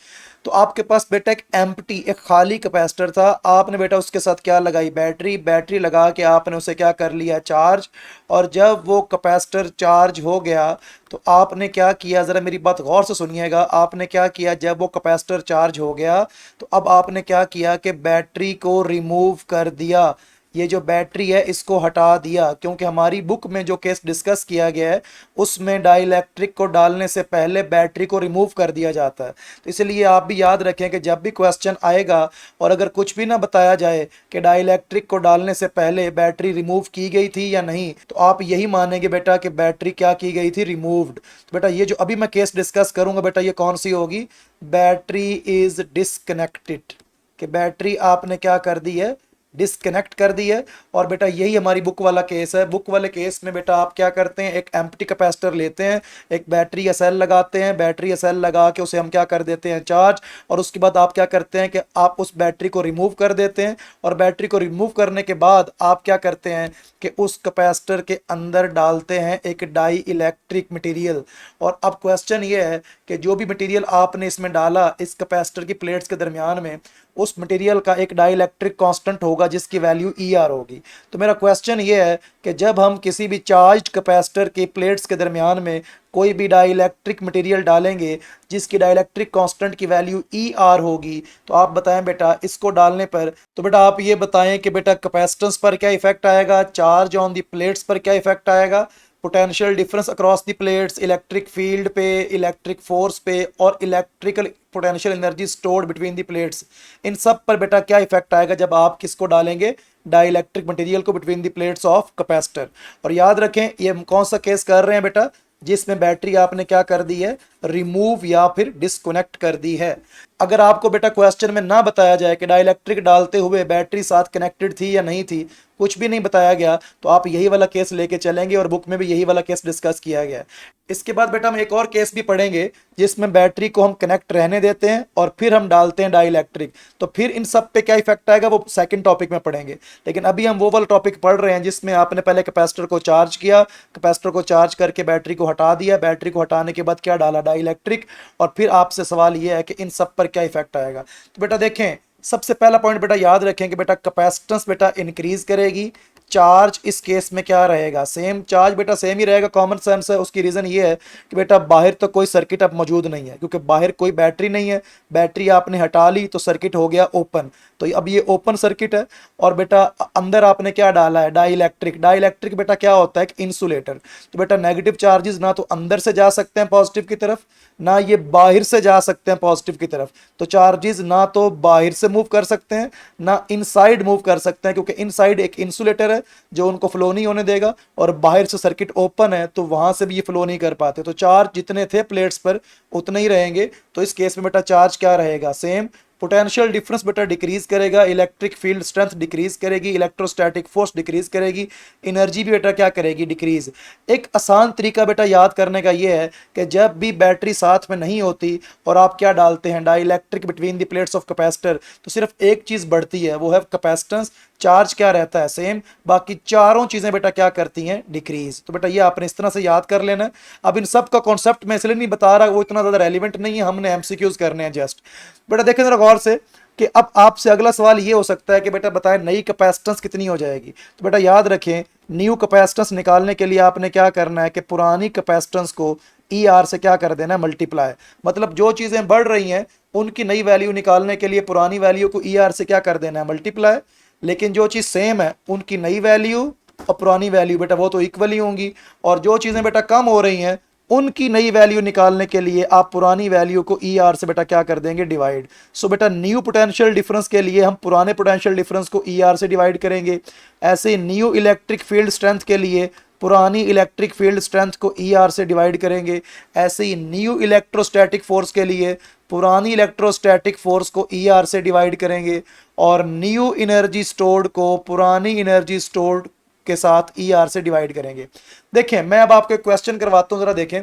तो आपके पास बेटा एक एम्प्टी एक खाली कैपेसिटर था, आपने बेटा उसके साथ क्या लगाई, बैटरी। बैटरी लगा के आपने उसे क्या कर लिया, चार्ज। और जब वो कैपेसिटर चार्ज हो गया तो आपने क्या किया, ज़रा मेरी बात गौर से सुनिएगा। आपने क्या किया, जब वो कैपेसिटर चार्ज हो गया तो अब आपने क्या किया कि बैटरी को रिमूव कर दिया। ये जो बैटरी है इसको हटा दिया, क्योंकि हमारी बुक में जो केस डिस्कस किया गया है उसमें डाइलेक्ट्रिक को डालने से पहले बैटरी को रिमूव कर दिया जाता है। तो इसलिए आप भी याद रखें कि जब भी क्वेश्चन आएगा और अगर कुछ भी ना बताया जाए कि डाइलेक्ट्रिक को डालने से पहले बैटरी रिमूव की गई थी या नहीं, तो आप यही मानेंगे बेटा कि बैटरी क्या की गई थी, रिमूव्ड। तो बेटा ये जो अभी मैं केस डिस्कस करूंगा बेटा ये कौन सी होगी, बैटरी इज डिस्कनेक्टेड, कि बैटरी आपने क्या कर दी है, डिस्कनेक्ट कर दी है। और बेटा यही हमारी बुक वाला केस है। बुक वाले केस में बेटा आप क्या करते हैं, एक एम्प्टी कैपेसिटर लेते हैं, एक बैटरी या सेल लगाते हैं, बैटरी या सेल लगा के उसे हम क्या कर देते हैं, चार्ज। और उसके बाद आप क्या करते हैं कि आप उस बैटरी को रिमूव कर देते हैं, और बैटरी को रिमूव करने के बाद आप क्या करते हैं कि उस कैपेसिटर के अंदर डालते हैं एक डाई इलेक्ट्रिक मटेरियल। और अब क्वेश्चन ये है कि जो भी मटेरियल आपने इसमें डाला इस कैपेसिटर की प्लेट्स के दरमियान में, उस मटेरियल का एक डाइलेक्ट्रिक कांस्टेंट होगा जिसकी वैल्यू ई आर होगी। तो मेरा क्वेश्चन ये है कि जब हम किसी भी चार्ज्ड कैपेसिटर की प्लेट्स के दरमियान में कोई भी डाइलेक्ट्रिक मटेरियल डालेंगे जिसकी डाइलेक्ट्रिक कांस्टेंट की वैल्यू ई आर होगी, तो आप बताएं बेटा इसको डालने पर, तो बेटा आप ये बताएं कि बेटा कैपेसिटेंस पर क्या इफेक्ट आएगा, चार्ज ऑन दी प्लेट्स पर क्या इफेक्ट आएगा, potential difference across the plates, electric field पे, इलेक्ट्रिक फोर्स पे, और electrical potential energy stored between the plates, इन सब पर बेटा क्या इफेक्ट आएगा जब आप किसको डालेंगे, डाइलेक्ट्रिक मटेरियल को between the plates of capacitor. और याद रखें ये हम कौन सा केस कर रहे हैं बेटा, जिसमें बैटरी आपने क्या कर दी है, रिमूव या फिर डिस्कनेक्ट कर दी है। अगर आपको बेटा क्वेश्चन में ना बताया जाए कि डाइलेक्ट्रिक डालते हुए बैटरी साथ कनेक्टेड थी या नहीं थी, कुछ भी नहीं बताया गया, तो आप यही वाला केस लेके चलेंगे और बुक में भी यही वाला केस डिस्कस किया गया है। इसके बाद बेटा हम एक और केस भी पढ़ेंगे जिसमें बैटरी को हम कनेक्ट रहने देते हैं और फिर हम डालते हैं डाइलेक्ट्रिक, तो फिर इन सब पे क्या इफेक्ट आएगा वो सेकंड टॉपिक में पढ़ेंगे। लेकिन अभी हम वो वाला टॉपिक पढ़ रहे हैं जिसमें आपने पहले कैपेसिटर को चार्ज किया, कैपेसिटर को चार्ज करके बैटरी को हटा दिया, बैटरी को हटाने के बाद क्या डाला, डाइलेक्ट्रिक, और फिर आपसे सवाल ये है कि इन सब पर क्या इफेक्ट आएगा। तो बेटा देखें सबसे पहला पॉइंट बेटा याद रखें कि बेटा कैपेसिटेंस बेटा इंक्रीज करेगी, चार्ज इस केस में क्या रहेगा, सेम। चार्ज बेटा सेम ही रहेगा, कॉमन सेंस है। उसकी रीज़न ये है कि बेटा बाहर तो कोई सर्किट अब मौजूद नहीं है, क्योंकि बाहर कोई बैटरी नहीं है, बैटरी आपने हटा ली तो सर्किट हो गया ओपन, तो अब ये ओपन सर्किट है। और बेटा अंदर आपने क्या डाला है, डाइलेक्ट्रिक। डाइलेक्ट्रिक बेटा क्या होता है, इंसुलेटर। तो बेटा नेगेटिव चार्जेस ना तो अंदर से जा सकते हैं पॉजिटिव की तरफ, ना ये बाहर से जा सकते हैं पॉजिटिव की तरफ। तो चार्जेस ना तो बाहर से मूव कर सकते हैं ना इनसाइड मूव कर सकते हैं, क्योंकि इनसाइड एक इंसुलेटर है जो उनको फ्लो नहीं होने देगा, और बाहर से सर्किट ओपन है तो वहां से भी ये फ्लो नहीं कर पाते। तो चार्ज जितने थे प्लेट्स पर उतने ही रहेंगे। तो इस केस में बेटा चार्ज क्या रहेगा, सेम। पोटेंशियल डिफरेंस बेटा डिक्रीज करेगा, इलेक्ट्रिक फील्ड स्ट्रेंथ डिक्रीज करेगी, इलेक्ट्रोस्टैटिक फोर्स डिक्रीज करेगी, एनर्जी भी बेटा क्या करेगी, डिक्रीज। एक आसान तरीका बेटा याद करने का ये है कि जब भी बैटरी साथ में नहीं होती और आप क्या डालते हैं, dielectric between the plates of capacitor, तो सिर्फ एक चीज़ बढ़ती है, वो है कैपेसिटेंस। चार्ज क्या रहता है, सेम। बाकी चारों चीज़ें बेटा क्या करती हैं, डिक्रीज। तो बेटा ये आपने इस तरह से याद कर लेना है। अब इन सब का कॉन्सेप्ट मैं इसलिए नहीं बता रहा, वो इतना ज़्यादा रेलिवेंट नहीं है, हमने एमसीक्यूज करने हैं जस्ट। बेटा देखें जरा गौर से कि अब आपसे अगला सवाल ये हो सकता है कि बेटा बताएं नई कैपेसिटेंस कितनी हो जाएगी। तो बेटा याद रखें न्यू कैपेसिटेंस निकालने के लिए आपने क्या करना है कि पुरानी कैपेसिटेंस को ई आर से क्या कर देना है, मल्टीप्लाई। मतलब जो चीज़ें बढ़ रही हैं उनकी नई वैल्यू निकालने के लिए पुरानी वैल्यू को ई आर से क्या कर देना है, मल्टीप्लाई। लेकिन जो चीज़ सेम है उनकी नई वैल्यू और पुरानी वैल्यू बेटा वो तो इक्वल ही होंगी, और जो चीज़ें बेटा कम हो रही हैं उनकी नई वैल्यू निकालने के लिए आप पुरानी वैल्यू को ई आर से बेटा क्या कर देंगे, डिवाइड। सो बेटा न्यू पोटेंशियल डिफरेंस के लिए हम पुराने पोटेंशियल डिफरेंस को ई आर से डिवाइड करेंगे। ऐसे न्यू इलेक्ट्रिक फील्ड स्ट्रेंथ के लिए पुरानी इलेक्ट्रिक फील्ड स्ट्रेंथ को ई आर से डिवाइड करेंगे। ऐसे ही न्यू इलेक्ट्रोस्टैटिक फोर्स के लिए पुरानी इलेक्ट्रोस्टैटिक फोर्स को ई आर से डिवाइड करेंगे, और न्यू एनर्जी स्टोर्ड को पुरानी एनर्जी स्टोर्ड के साथ ई आर से डिवाइड करेंगे। देखें मैं अब आपको एक क्वेश्चन करवाता हूं, जरा देखें।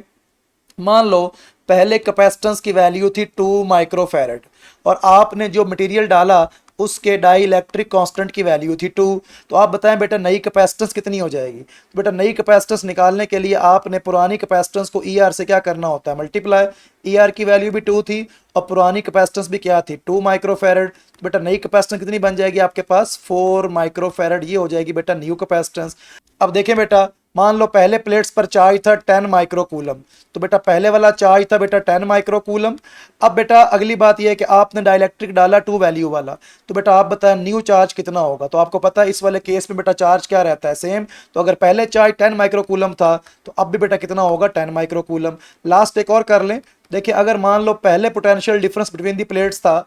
मान लो पहले कैपेसिटेंस की वैल्यू थी 2 माइक्रोफैरड और आपने जो मटेरियल डाला उसके डाई इलेक्ट्रिक कांस्टेंट की वैल्यू थी 2। तो आप बताएं बेटा नई कैपेसिटेंस कितनी हो जाएगी। तो बेटा नई कैपेसिटेंस निकालने के लिए आपने पुरानी कैपेसिटेंस को ई आर से क्या करना होता है, मल्टीप्लाई। ई आर की वैल्यू भी 2 थी और पुरानी कैपेसिटेंस भी क्या थी, 2 माइक्रोफेरेड। तो बेटा नई कैपेसिटेंस कितनी बन जाएगी आपके पास, 4 माइक्रोफेरेड। ये हो जाएगी बेटा न्यू कैपेसिटेंस। अब देखें बेटा, मान लो पहले प्लेट्स पर चार्ज था 10 माइक्रोकूलम, तो बेटा पहले वाला चार्ज था बेटा 10 माइक्रोकूलम। अब बेटा अगली बात यह है कि आपने डाइलेक्ट्रिक डाला 2 वैल्यू वाला, तो बेटा आप बताएं न्यू चार्ज कितना होगा। तो आपको पता है इस वाले केस में बेटा चार्ज क्या रहता है, सेम। तो अगर पहले चार्ज 10 माइक्रोकूलम था तो अब भी बेटा कितना होगा, 10 माइक्रोकूलम। लास्ट एक और कर लें, देखिए अगर मान लो पहले potential difference between the plates था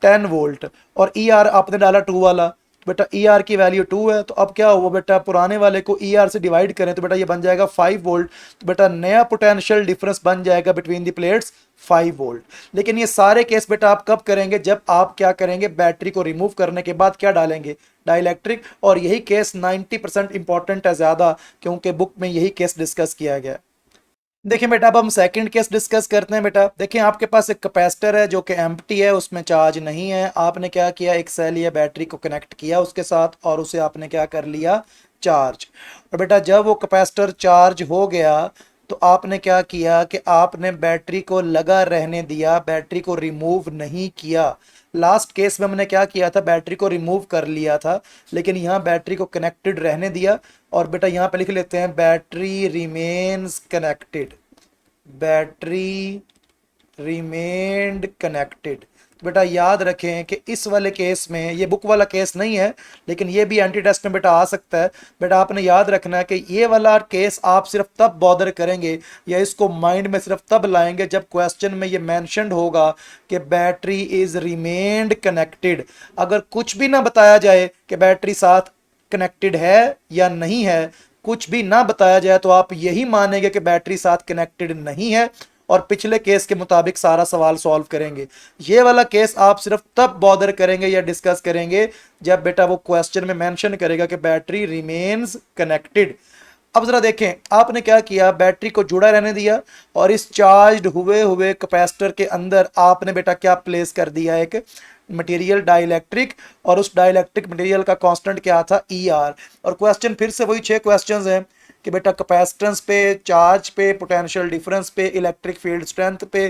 10 वोल्ट और ई आर आपने डाला 2 वाला, बेटा ई आर की वैल्यू 2 है, तो अब क्या हुआ बेटा, पुराने वाले को ई आर से डिवाइड करें तो बेटा ये बन जाएगा 5 वोल्ट। तो बेटा नया पोटेंशियल डिफरेंस बन जाएगा बिटवीन द प्लेट्स 5 वोल्ट। लेकिन ये सारे केस बेटा आप कब करेंगे, जब आप क्या करेंगे, बैटरी को रिमूव करने के बाद क्या डालेंगे, डाइलेक्ट्रिक। और यही केस 90% इंपॉर्टेंट है ज़्यादा, क्योंकि बुक में यही केस डिस्कस किया गया। देखिए बेटा अब हम सेकंड केस डिस्कस करते हैं। बेटा देखिए आपके पास एक कैपेसिटर है जो कि एम्प्टी है, उसमें चार्ज नहीं है। आपने क्या किया, एक सेल या बैटरी को कनेक्ट किया उसके साथ और उसे आपने क्या कर लिया, चार्ज। और बेटा जब वो कैपेसिटर चार्ज हो गया तो आपने क्या किया कि आपने बैटरी को लगा रहने दिया, बैटरी को रिमूव नहीं किया। लास्ट केस में हमने क्या किया था, बैटरी को रिमूव कर लिया था, लेकिन यहाँ बैटरी को कनेक्टेड रहने दिया। और बेटा यहाँ पे लिख लेते हैं battery remains connected, battery remained connected. तो बेटा याद रखें कि इस वाले केस में, ये बुक वाला केस नहीं है लेकिन ये भी एंटी टेस्ट में बेटा आ सकता है। बेटा आपने याद रखना है कि ये वाला केस आप सिर्फ तब बॉदर करेंगे या इसको माइंड में सिर्फ तब लाएंगे जब क्वेश्चन में ये मेंशन्ड होगा कि बैटरी इज रिमेन्ड कनेक्टेड। अगर कुछ भी ना बताया जाए कि बैटरी साथ कनेक्टेड है या नहीं है, कुछ भी ना बताया जाए तो आप यही मानेंगे कि बैटरी साथ कनेक्टेड नहीं है और पिछले केस के मुताबिक सारा सवाल सॉल्व करेंगे। ये वाला केस आप सिर्फ तब बॉदर करेंगे या डिस्कस करेंगे जब बेटा वो क्वेश्चन में मेंशन करेगा कि बैटरी रिमेन्स कनेक्टेड। अब जरा देखें आपने क्या किया, बैटरी को जुड़ा रहने दिया और इस चार्ज हुए हुए कैपेसिटर के अंदर आपने बेटा क्या प्लेस कर दिया, एक मटेरियल डाइलेक्ट्रिक। और उस डाइलेक्ट्रिक मटेरियल का कांस्टेंट क्या था, ई आर। और क्वेश्चन फिर से वही 6 क्वेश्चंस हैं कि बेटा कैपेसिटेंस पे, चार्ज पे, पोटेंशियल डिफरेंस पे, इलेक्ट्रिक फील्ड स्ट्रेंथ पे,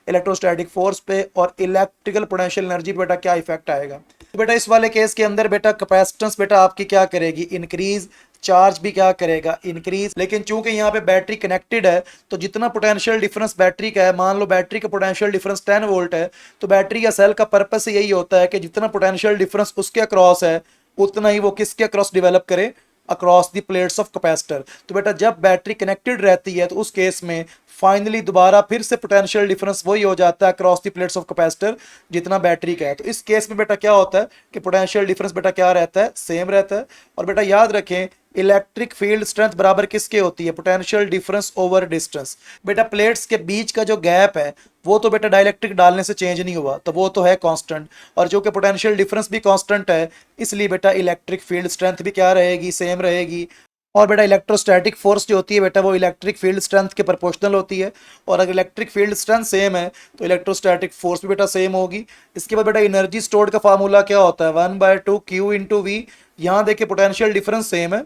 इलेक्ट्रोस्टैटिक फोर्स पे और इलेक्ट्रिकल पोटेंशियल एनर्जी पे बेटा क्या इफेक्ट आएगा। तो बेटा इस वाले केस के अंदर बेटा कैपेसिटेंस बेटा आपकी क्या करेगी, इंक्रीज, चार्ज भी क्या करेगा, इंक्रीज। लेकिन चूंकि यहाँ पे बैटरी कनेक्टेड है तो जितना पोटेंशियल डिफरेंस बैटरी का है, मान लो बैटरी का पोटेंशियल डिफरेंस 10 वोल्ट है, तो बैटरी या सेल का पर्पस यही होता है कि जितना पोटेंशियल डिफरेंस उसके अक्रॉस है उतना ही वो किसके अक्रॉस डेवलप करे, across the plates of capacitor. तो बेटा जब बैटरी कनेक्टेड रहती है तो उस केस में फाइनली दोबारा फिर से पोटेंशियल डिफरेंस वही हो जाता है across the plates of capacitor जितना बैटरी का है। तो इस केस में बेटा क्या होता है कि पोटेंशियल डिफरेंस बेटा क्या रहता है, सेम रहता है। और बेटा याद रखें इलेक्ट्रिक फील्ड स्ट्रेंथ बराबर किसके होती है, पोटेंशियल डिफरेंस ओवर डिस्टेंस। बेटा प्लेट्स के बीच का जो गैप है वो तो बेटा डाइलेक्ट्रिक डालने से चेंज नहीं हुआ, तो वो तो है कांस्टेंट। और जो कि पोटेंशियल डिफरेंस भी कांस्टेंट है, इसलिए बेटा इलेक्ट्रिक फील्ड स्ट्रेंथ भी क्या रहेगी, सेम रहेगी। और बेटा इलेक्ट्रोस्टैटिक फोर्स जो होती है बेटा वो इलेक्ट्रिक फील्ड स्ट्रेंथ के प्रोपोर्शनल होती है। और अगर इलेक्ट्रिक फील्ड स्ट्रेंथ सेम है तो इलेक्ट्रोस्टैटिक फोर्स भी बेटा सेम होगी। इसके बाद बेटा एनर्जी स्टोर्ड का फार्मूला क्या होता है, 1/2 Q इंटू वी। यहाँ देखिए पोटेंशियल डिफरेंस सेम है,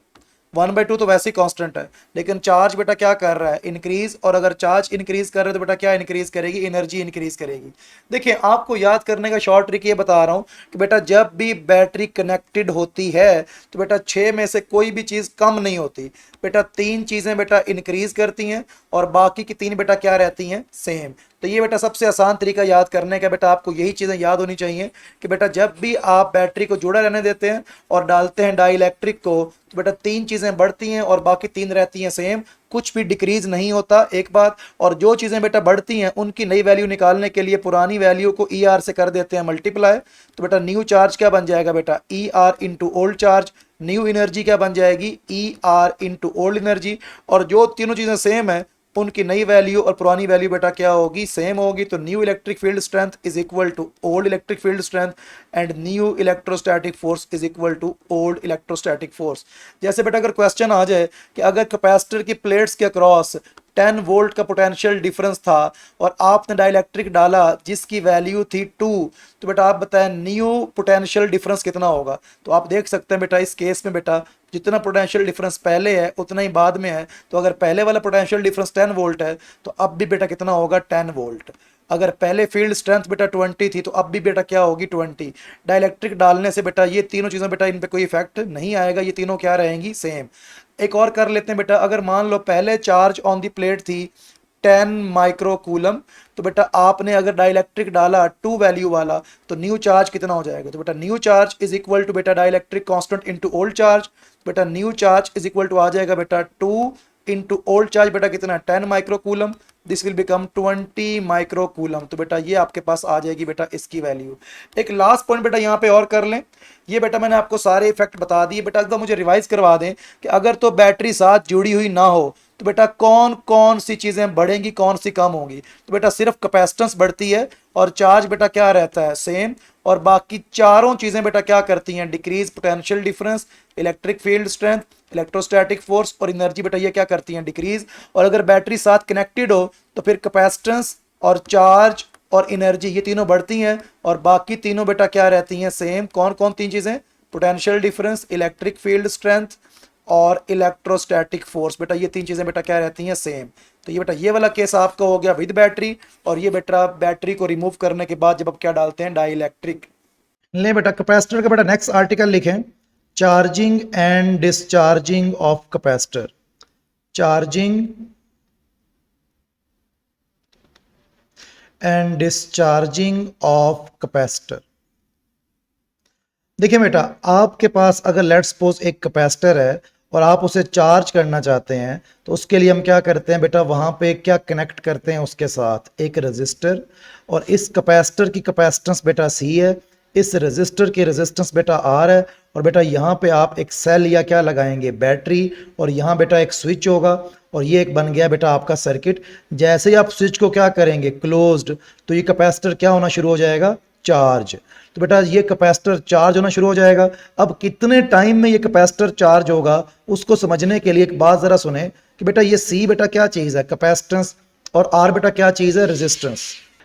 1/2 तो वैसे ही कांस्टेंट है, लेकिन चार्ज बेटा क्या कर रहा है, इंक्रीज। और अगर चार्ज इंक्रीज कर रहे हैं तो बेटा क्या इंक्रीज करेगी, एनर्जी इंक्रीज करेगी। देखिए आपको याद करने का शॉर्ट ट्रिक ये बता रहा हूं कि बेटा जब भी बैटरी कनेक्टेड होती है तो बेटा 6 में से कोई भी चीज कम नहीं होती। बेटा 3 चीजें बेटा इंक्रीज करती हैं और बाकी की 3 बेटा क्या रहती हैं, सेम। तो ये बेटा सबसे आसान तरीका याद करने का, बेटा आपको यही चीज़ें याद होनी चाहिए कि बेटा जब भी आप बैटरी को जुड़ा रहने देते हैं और डालते हैं डाइलेक्ट्रिक को तो बेटा 3 चीज़ें बढ़ती हैं और बाकी 3 रहती हैं सेम, कुछ भी डिक्रीज नहीं होता, एक बात। और जो चीज़ें बेटा बढ़ती हैं उनकी नई वैल्यू निकालने के लिए पुरानी वैल्यू को ई आर से कर देते हैं मल्टीप्लाई। तो बेटा न्यू चार्ज क्या बन जाएगा बेटा, ई R into old charge. New energy क्या बन जाएगी, ई आर इंटू ओल्ड एनर्जी। और जो तीनों चीज़ें सेम है उनकी नई वैल्यू और पुरानी वैल्यू बेटा क्या होगी, सेम होगी। तो new electric field strength is equal to old electric field strength and new electrostatic force is equal to old electrostatic force. जैसे बेटा अगर क्वेश्चन आ जाए कि अगर कैपेसिटर की प्लेट्स के अक्रॉस 10 वोल्ट का पोटेंशियल डिफरेंस था और आपने डाइलेक्ट्रिक डाला जिसकी वैल्यू थी 2, तो बेटा आप बताएं न्यू पोटेंशियल डिफरेंस कितना होगा। तो आप देख सकते हैं बेटा इस केस में बेटा जितना पोटेंशियल डिफरेंस पहले है उतना ही बाद में है। तो अगर पहले वाला पोटेंशियल डिफरेंस 10 वोल्ट है तो अब भी बेटा कितना होगा, 10 वोल्ट। अगर पहले फील्ड स्ट्रेंथ बेटा 20 थी तो अब भी बेटा क्या होगी, 20। डाइलेक्ट्रिक डालने से बेटा ये तीनों चीज़ें बेटा इन पे कोई इफेक्ट नहीं आएगा, ये तीनों क्या रहेंगी, सेम। एक और कर लेते हैं बेटा, अगर मान लो पहले चार्ज ऑन दी प्लेट थी 10 माइक्रोकूलम, तो बेटा आपने अगर डाइलेक्ट्रिक डाला 2 वैल्यू वाला तो न्यू चार्ज कितना हो जाएगा। तो बेटा new charge is equal to बेटा dielectric constant into old charge. बेटा new charge is equal to आ जाएगा बेटा 2 इंटू ओल्ड चार्ज बेटा कितना, 10 microcoulomb. This will become 20 microcoulomb. तो बेटा ये आपके पास आ जाएगी बेटा इसकी वैल्यू। एक लास्ट पॉइंट बेटा यहाँ पे और कर लें। ये बेटा मैंने आपको सारे इफेक्ट बता दिए बेटा, एकदम मुझे रिवाइज करवा दें कि अगर तो बैटरी साथ जुड़ी हुई ना हो तो बेटा कौन कौन सी चीज़ें बढ़ेंगी, कौन सी कम होंगी। तो बेटा सिर्फ कैपेसिटेंस बढ़ती है और चार्ज बेटा क्या रहता है, सेम। और बाकी चारों चीज़ें बेटा क्या करती हैं, decrease potential difference, electric field strength, electrostatic force और एनर्जी बेटा ये क्या करती हैं, डिक्रीज। और अगर बैटरी साथ कनेक्टेड हो तो फिर कैपेसिटेंस और चार्ज और एनर्जी ये तीनों बढ़ती हैं और बाकी तीनों बेटा क्या रहती हैं, सेम। कौन कौन तीन चीज़ें, potential difference, electric field strength और इलेक्ट्रोस्टैटिक फोर्स, बेटा ये तीन चीज़ें बेटा क्या रहती हैं, सेम। तो ये बेटा ये वाला केस आपका हो गया विद बैटरी। और ये बेटा बैटरी को रिमूव करने के बाद जब आप क्या डालते हैं, डाइलेक्ट्रिक। ले बेटा कैपेसिटर का बेटा नेक्स्ट आर्टिकल लिखें, charging and discharging of capacitor. Charging and discharging of capacitor. देखिए बेटा आपके पास अगर लेट्स सपोज एक कैपेसिटर है और आप उसे चार्ज करना चाहते हैं तो उसके लिए हम क्या करते हैं बेटा, वहाँ पे क्या कनेक्ट करते हैं उसके साथ, एक रजिस्टर। और इस कैपेसिटर की कैपेसिटेंस बेटा सी है, इस रजिस्टर की रेजिस्टेंस बेटा आर है। और बेटा यहाँ पे आप एक सेल या क्या लगाएंगे, बैटरी। और यहाँ बेटा एक स्विच होगा और ये एक बन गया बेटा आपका सर्किट। जैसे ही आप स्विच को क्या करेंगे, क्लोज्ड, तो ये कैपेसिटर क्या होना शुरू हो जाएगा, चार्ज। तो बेटा ये कैपेसिटर चार्ज होना शुरू हो जाएगा। अब कितने टाइम में ये कैपेसिटर चार्ज होगा उसको समझने के लिए एक बात जरा सुने कि बेटा ये सी बेटा क्या चीज़ है, कैपेसिटेंस, और आर बेटा क्या चीज़ है, रेजिस्टेंस।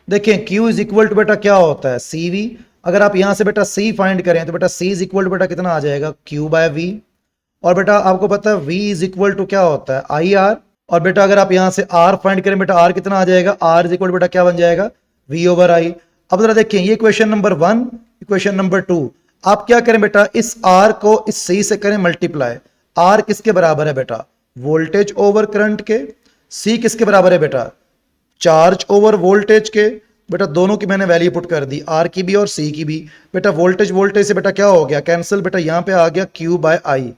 देखें Q इज इक्वल टू बेटा क्या होता है, CV। अगर आप यहाँ से बेटा C फाइंड करें तो बेटा C इज इक्वल टू बेटा कितना आ जाएगा, Q बाय V। और बेटा आपको पता है V इज इक्वल टू क्या होता है, IR। और बेटा अगर आप यहाँ से R फाइंड करें बेटा R कितना आ जाएगा, R इज इक्वल टू बेटा क्या बन जाएगा, V ओवर I। अब जरा देखें ये क्वेश्चन नंबर 1, क्वेश्चन नंबर 2। आप क्या करें बेटा, इस R को इस C से करें मल्टीप्लाई। R किसके बराबर है बेटा, वोल्टेज ओवर करंट के। C किसके बराबर है बेटा, चार्ज ओवर वोल्टेज के। बेटा दोनों की मैंने वैल्यू पुट कर दी, आर की भी और सी की भी। बेटा वोल्टेज वोल्टेज से बेटा क्या हो गया, कैंसिल। बेटा यहाँ पे आ गया Q बाय आई।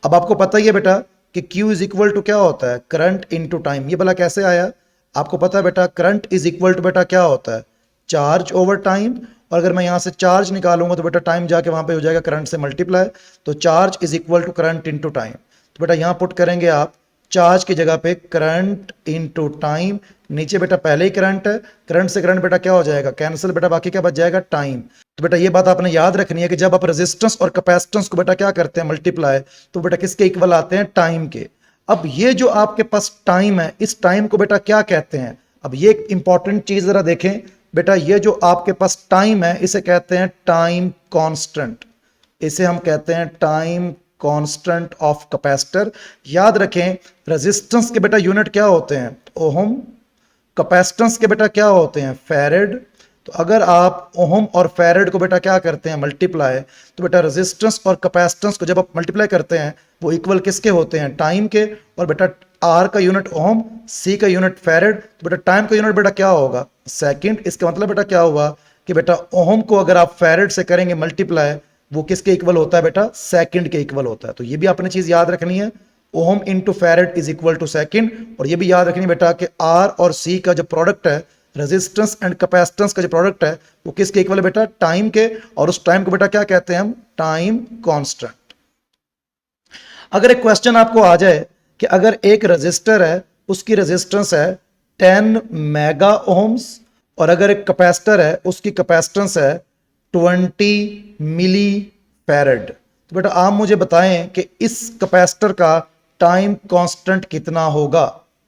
अब आपको पता ही है बेटा कि Q इज इक्वल टू क्या होता है, करंट इनटू टाइम। ये भला कैसे आया, आपको पता है बेटा करंट इज इक्वल टू बेटा क्या होता है, चार्ज ओवर टाइम। और अगर मैं यहाँ से चार्ज निकालूंगा तो बेटा टाइम जाके वहाँ पे हो जाएगा करंट से मल्टीप्लाई। तो charge is equal to current into time. तो बेटा यहाँ पुट करेंगे आप चार्ज की जगह पे करंट इनटू टाइम। नीचे बेटा पहले ही करंट है, करंट से करंट बेटा क्या हो जाएगा, कैंसिल। बेटा बाकी क्या बच जाएगा, टाइम। तो बेटा ये बात आपने याद रखनी है कि जब आप रेजिस्टेंस और कैपेसिटेंस को बेटा क्या करते हैं, मल्टीप्लाई, तो बेटा किसके इक्वल आते हैं, टाइम के। अब ये जो आपके पास टाइम है, इस टाइम को बेटा क्या कहते हैं। अब ये एक इंपॉर्टेंट चीज जरा देखें बेटा, ये जो आपके पास टाइम है इसे कहते हैं टाइम कांस्टेंट। इसे हम कहते हैं टाइम कांस्टेंट ऑफ कैपेसिटर। याद रखें रेजिस्टेंस के बेटा यूनिट क्या होते हैं, ओहम। कैपेसिटेंस के बेटा क्या होते हैं, फैरेड। तो अगर आप ओहम और फैरेड को बेटा क्या करते हैं, मल्टीप्लाई, तो बेटा रेजिस्टेंस और कैपेसिटेंस को जब आप मल्टीप्लाई करते हैं वो इक्वल किसके होते हैं, टाइम के। और बेटा आर का यूनिट ओहम, सी का यूनिट फैरेड, तो बेटा टाइम का यूनिट बेटा क्या होगा, सेकंड। इसका मतलब बेटा क्या हुआ कि बेटा ओहम को अगर आप फैरेड से करेंगे मल्टीप्लाई, वो किसके इक्वल होता है बेटा, सेकंड के इक्वल होता है। तो ये भी आपने चीज याद रखनी है, ohm into farad is equal to second. और ये भी याद रखनी बेटा कि आर और सी का जो प्रोडक्ट है, रेजिस्टेंस एंड कैपेसिटेंस का जो प्रोडक्ट है, वो किसके इक्वल है बेटा, टाइम के। और उस टाइम को बेटा क्या कहते हैं हम, टाइम कांस्टेंट। अगर एक क्वेश्चन आपको आ जाए कि अगर एक रजिस्टर है उसकी रेजिस्टेंस है 10 मेगा ओम्स, और अगर एक कैपेसिटर है उसकी कैपेसिटेंस है 20 मिली फैरड। तो बेटा आप मुझे बताएं कि इस कैपेसिटर का टाइम कांस्टेंट कितना होगा।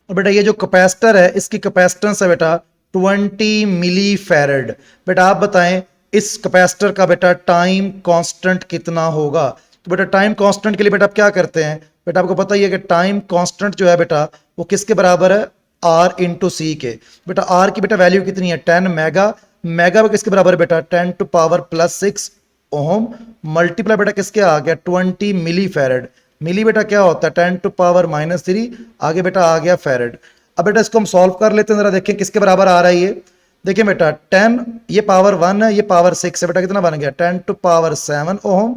और बेटा ये जो कैपेसिटर है इसकी कैपेसिटेंस है बेटा 20 मिली फैरड। बेटा आप बताएं इस कैपेसिटर का बेटा टाइम कांस्टेंट कितना होगा। तो बेटा टाइम कांस्टेंट के लिए बेटा आप क्या करते हैं, बेटा आपको पता ही है कि टाइम कांस्टेंट जो है बेटा वो किसके बराबर है, आर इंटू सी के। बेटा आर की बेटा वैल्यू कितनी है 10 मेगा, मेगा में किसके बराबर है बेटा 10 to power plus 6 ohm, multiply बेटा किसके आ गया 20 मिली फैरड। मिली बेटा क्या होता है 10 टू पावर -3, आगे बेटा आ गया फैरड। अब बेटा इसको हम सॉल्व कर लेते हैं, जरा देखें किसके बराबर आ रहा है ये। देखिए बेटा 10, ये पावर 1 है, ये पावर 6 है, बेटा कितना बन गया 10 to power 7 ohm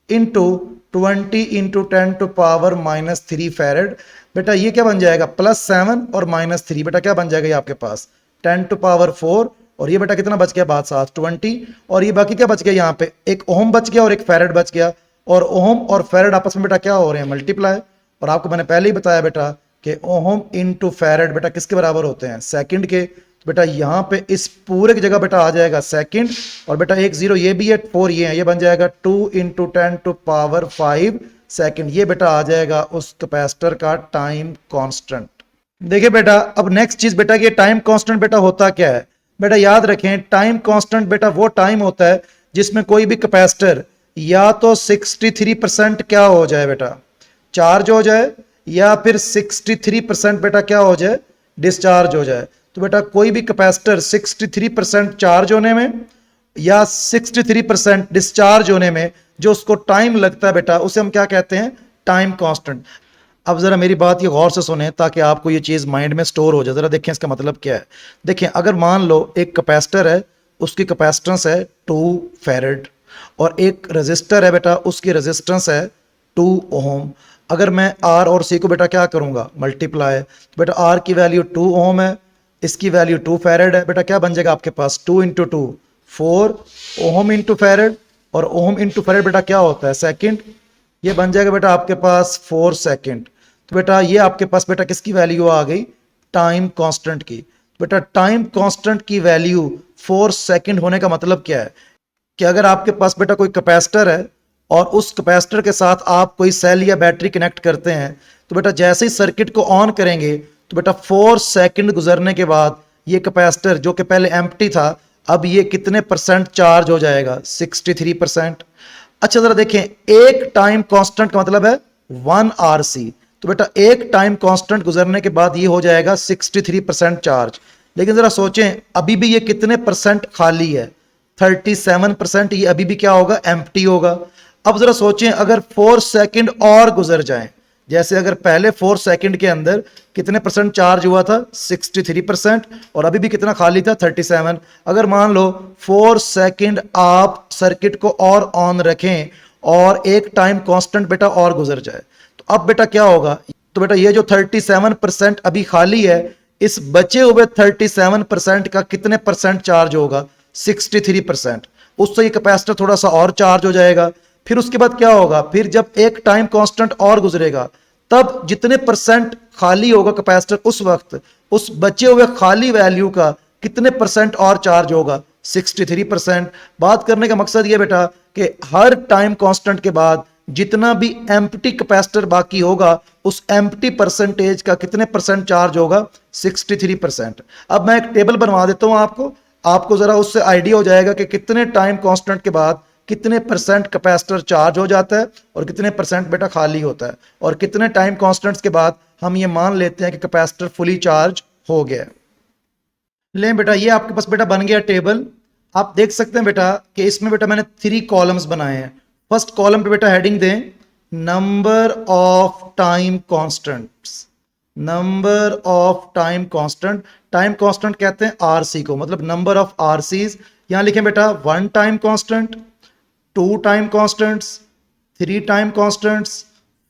into 20 into 10 to power -3 farad. बेटा ये क्या बन जाएगा +7 और -3, बेटा क्या बन जाएगा ये आपके पास 10 टू पावर 4, और ये बेटा कितना बच गया बाद साथ 20, और ये बाकी क्या बच गया यहाँ पे एक ओम बच गया और एक फैरड बच गया, और ओम और फैरड आपस में बेटा क्या हो रहे हैं मल्टीप्लाई। और आपको मैंने पहले ही बताया बेटा कि ओम इंटू फैरड बेटा किसके बराबर होते हैं सेकंड के। तो बेटा यहाँ पे इस पूरे की जगह बेटा आ जाएगा सेकंड, और बेटा 1 0 ये भी है 4 ये है, ये बन जाएगा 2 इंटू 10 टू पावर 5 सेकंड। ये बेटा आ जाएगा उस कैपेसिटर का टाइम कांस्टेंट। देखिए बेटा अब नेक्स्ट चीज बेटा ये टाइम कांस्टेंट बेटा होता क्या है। बेटा याद रखें टाइम कांस्टेंट बेटा वो टाइम होता है जिसमें कोई भी कैपेसिटर या तो 63% क्या हो जाए बेटा चार्ज हो जाए, या फिर 63% बेटा क्या हो जाए डिस्चार्ज हो जाए। तो बेटा कोई भी कैपेसिटर 63% चार्ज होने में या 63% डिस्चार्ज होने में जो उसको टाइम लगता है बेटा उसे हम क्या कहते हैं टाइम कांस्टेंट। अब जरा मेरी बात ये गौर से सुने ताकि आपको ये चीज़ माइंड में स्टोर हो जाए। जरा देखें इसका मतलब क्या है। देखें अगर मान लो एक कैपेसिटर है उसकी कैपेसिटेंस है 2 फैरड, और एक रेजिस्टर है बेटा उसकी रेजिस्टेंस है 2 ओम। अगर मैं आर और सी को बेटा क्या करूंगा मल्टीप्लाई, तो बेटा आर की वैल्यू 2 ओम है, इसकी वैल्यू 2 फैरड है, बेटा क्या बन जाएगा आपके पास 2 इंटू 2 4 ओम इंटू फैरड, और ओम इंटू फैरड बेटा क्या होता है सेकंड, ये बन जाएगा बेटा आपके पास 4 सेकंड। तो बेटा ये आपके पास बेटा किसकी वैल्यू आ गई टाइम कांस्टेंट की। बेटा टाइम कांस्टेंट की वैल्यू 4 सेकंड होने का मतलब क्या है कि अगर आपके पास बेटा कोई कैपेसिटर है और उस कैपेसिटर के साथ आप कोई सेल या बैटरी कनेक्ट करते हैं, तो बेटा जैसे ही सर्किट को ऑन करेंगे तो बेटा 4 सेकंड गुजरने के बाद ये कैपेसिटर जो कि पहले एम्प्टी था अब ये कितने परसेंट चार्ज हो जाएगा 63%। अच्छा जरा देखें एक टाइम कांस्टेंट का मतलब है 1 RC, तो बेटा एक टाइम कांस्टेंट गुजरने के बाद ये हो जाएगा 63% चार्ज। लेकिन जरा सोचें अभी भी ये कितने परसेंट खाली है 37%, ये अभी भी क्या होगा एम्प्टी होगा। अब जरा सोचें अगर 4 सेकंड और गुजर जाएं, जैसे अगर पहले 4 सेकंड के अंदर कितने परसेंट चार्ज हुआ था 63%, और अभी भी कितना खाली था 37। अगर मान लो 4 सेकंड आप सर्किट को और ऑन रखें और एक टाइम कांस्टेंट बेटा और गुजर जाए, तो अब बेटा क्या होगा, तो बेटा ये जो 37% अभी खाली है इस बचे हुए 37% का कितने परसेंट चार्ज होगा 63%। उससे ये कैपेसिटर थोड़ा सा और चार्ज हो जाएगा। फिर उसके बाद क्या होगा, फिर जब एक टाइम कांस्टेंट और गुजरेगा तब जितने परसेंट खाली होगा कैपेसिटर उस वक्त उस बचे हुए खाली वैल्यू का कितने परसेंट और चार्ज होगा 63%। बात करने का मकसद ये बेटा कि हर टाइम कांस्टेंट के बाद जितना भी एम्प्टी कैपेसिटर बाकी होगा उस एम्प्टी परसेंटेज का कितने परसेंट चार्ज होगा 63%। अब मैं एक टेबल बनवा देता हूं आपको जरा उससे आइडिया हो जाएगा कि कितने टाइम कांस्टेंट के बाद कितने परसेंट कैपेसिटर चार्ज हो जाता है और कितने परसेंट बेटा खाली होता है, और कितने टाइम कांस्टेंट्स के बाद हम ये मान लेते हैं कि कैपेसिटर फुली चार्ज हो गया। ले बेटा ये आपके पास बेटा बन गया टेबल। आप देख सकते हैं बेटा कि इसमें बेटा मैंने 3 कॉलम्स बनाए हैं। फर्स्ट कॉलम पे बेटा हेडिंग दें number of time constants, number of time constant. Time constant कहते हैं आरसी को, मतलब नंबर ऑफ आरसीज। यहां लिखें बेटा 1 time constant, 2 time constants, 3 time constants,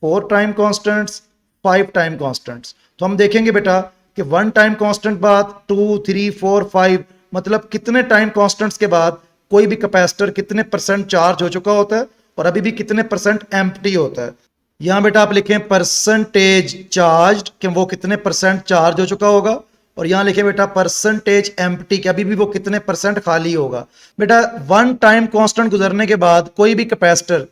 4 time constants, 5 time constants. तो हम देखेंगे बेटा कि 1 टाइम कांस्टेंट बाद 2 3 4 5 मतलब कितने टाइम कांस्टेंट्स के बाद कोई भी कैपेसिटर कितने परसेंट चार्ज हो चुका होता है और अभी भी कितने परसेंट एम्प्टी होता है। यहाँ बेटा आप लिखें परसेंटेज चार्ज कि वो कितने परसेंट चार्ज हो चुका होगा, और यहाँ लिखें बेटा परसेंटेज एम्प्टी कि अभी भी वो कितने परसेंट खाली होगा। बेटा वन टाइम कांस्टेंट गुजरने के बाद कोई भी कैपेसिटर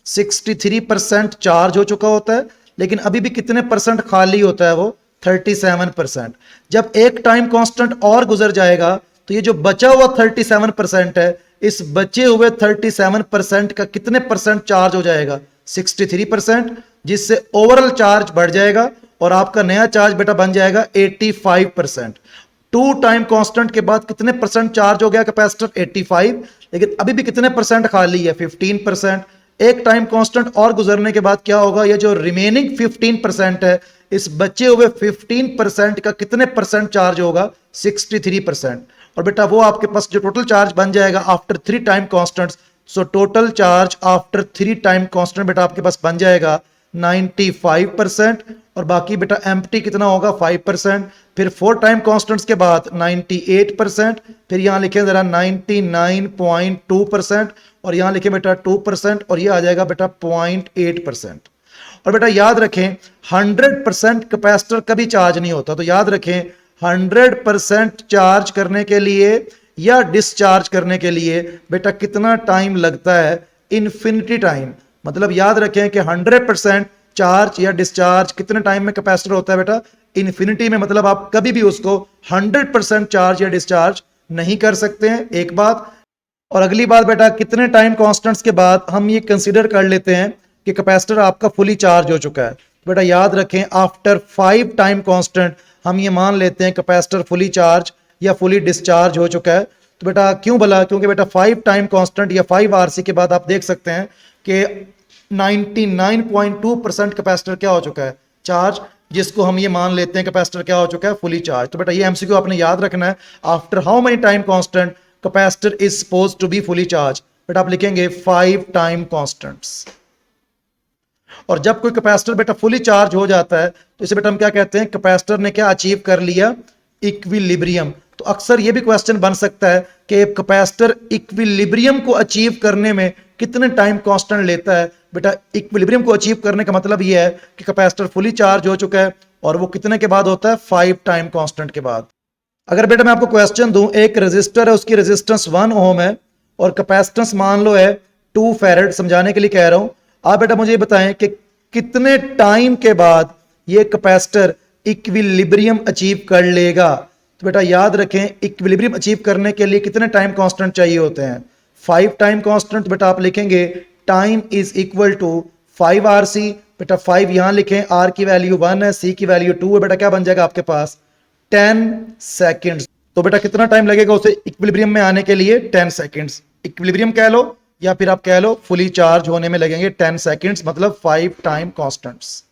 63% चार्ज हो चुका होता है, लेकिन अभी भी कितने परसेंट खाली होता है, वो 37%। जब एक टाइम कांस्टेंट और गुजर जाएगा तो ये जो बचा हुआ 37% है, इस बचे हुए 37% का कितने परसेंट चार्ज हो जाएगा, 63%, जिससे ओवरऑल चार्ज बढ़ जाएगा और आपका नया चार्ज बेटा बन जाएगा 85%। टू टाइम कांस्टेंट के बाद कितने परसेंट चार्ज हो गया कैपेसिटर, 85, लेकिन अभी भी कितने परसेंट खाली है, 15%। एक टाइम कांस्टेंट और गुजरने के बाद क्या होगा, ये जो रिमेनिंग 15% है, इस बचे हुए 15% का कितने परसेंट चार्ज होगा, 63%। और बेटा वो आपके पास जो टोटल चार्ज बन जाएगा after 3 time constants, so total charge after 3 time constant बेटा आपके पास बन जाएगा 95%, और बाकी बेटा एम्प्टी कितना होगा, 5%। फिर 4 टाइम कांस्टेंट्स के बाद 98%, फिर यहां लिखें जरा 99.2%, और यहां लिखें बेटा 2%, और ये आ जाएगा बेटा 0.8%। और बेटा याद रखें 100% कैपेसिटर कभी चार्ज नहीं होता, तो याद रखें 100% चार्ज करने के लिए या डिस्चार्ज करने के लिए बेटा कितना टाइम लगता है, इन्फिनिटी टाइम। मतलब याद रखें कि 100% चार्ज या डिस्चार्ज कितने टाइम में कैपेसिटर होता है बेटा, इन्फिनिटी में। मतलब आप कभी भी उसको 100% चार्ज या डिस्चार्ज नहीं कर सकते हैं, एक बात। और अगली बात बेटा कितने टाइम कांस्टेंट्स के बाद हम ये कंसीडर कर लेते हैं कि कैपेसिटर आपका फुली चार्ज हो चुका है। तो बेटा याद रखें आफ्टर 5 टाइम कांस्टेंट हम ये मान लेते हैं कैपेसिटर फुली चार्ज या फुली डिस्चार्ज हो चुका है। तो बेटा क्यों बोला, क्योंकि बेटा 5 टाइम कांस्टेंट या 5 आरसी के बाद आप देख सकते हैं कि 99.2% कैपेसिटर क्या हो चुका है, चार्ज, जिसको हम ये मान लेते हैं कैपेसिटर क्या हो चुका है, फुली चार्ज। तो बेटा ये एमसीक्यू आपने याद रखना है, after how many time constant capacitor is suppose to be fully charge. बेटा आप लिखेंगे 5 टाइम कांस्टेंट्स। और जब कोई कैपेसिटर बेटा फुली चार्ज हो जाता है तो इसे बेटा हम क्या कहते हैं, कैपेसिटर ने क्या अचीव कर लिया, इक्विलिब्रियम। तो अक्सर ये भी क्वेश्चन बन सकता है कि कैपेसिटर इक्विलिब्रियम को अचीव करने में कितने टाइम कांस्टेंट लेता है। बेटा इक्विलिब्रियम को अचीव करने का मतलब ये है कि कैपेसिटर फुली चार्ज हो चुका है, और वो कितने के बाद होता है, 5 टाइम कांस्टेंट के बाद। अगर बेटा मैं आपको क्वेश्चन दूं, एक रेजिस्टर है, उसकी रेजिस्टेंस 1 ओम है और कैपेसिटेंस मान लो है 2 फैरेड, समझाने के लिए कह रहा हूं। आप बेटा मुझे बताएं कि कितने टाइम के बाद ये कैपेसिटर इक्विलिब्रियम अचीव कर लेगा। तो बेटा याद रखें इक्विलिब्रियम अचीव करने के लिए कितने टाइम कांस्टेंट चाहिए होते हैं, 5 टाइम कांस्टेंट। बेटा आप लिखेंगे time is equal to 5 RC। बेटा 5 यहां लिखें, R की वैल्यू 1 है, C की वैल्यू 2 है, बेटा क्या बन जाएगा आपके पास, 10 सेकेंड्स। तो बेटा कितना टाइम लगेगा उसे इक्विलिब्रियम में आने के लिए, 10 सेकेंड्स। इक्विलिब्रियम कह लो या फिर आप कह लो फुली चार्ज होने में लगेंगे 10 सेकेंड्स, मतलब 5 टाइम कांस्टेंट्स।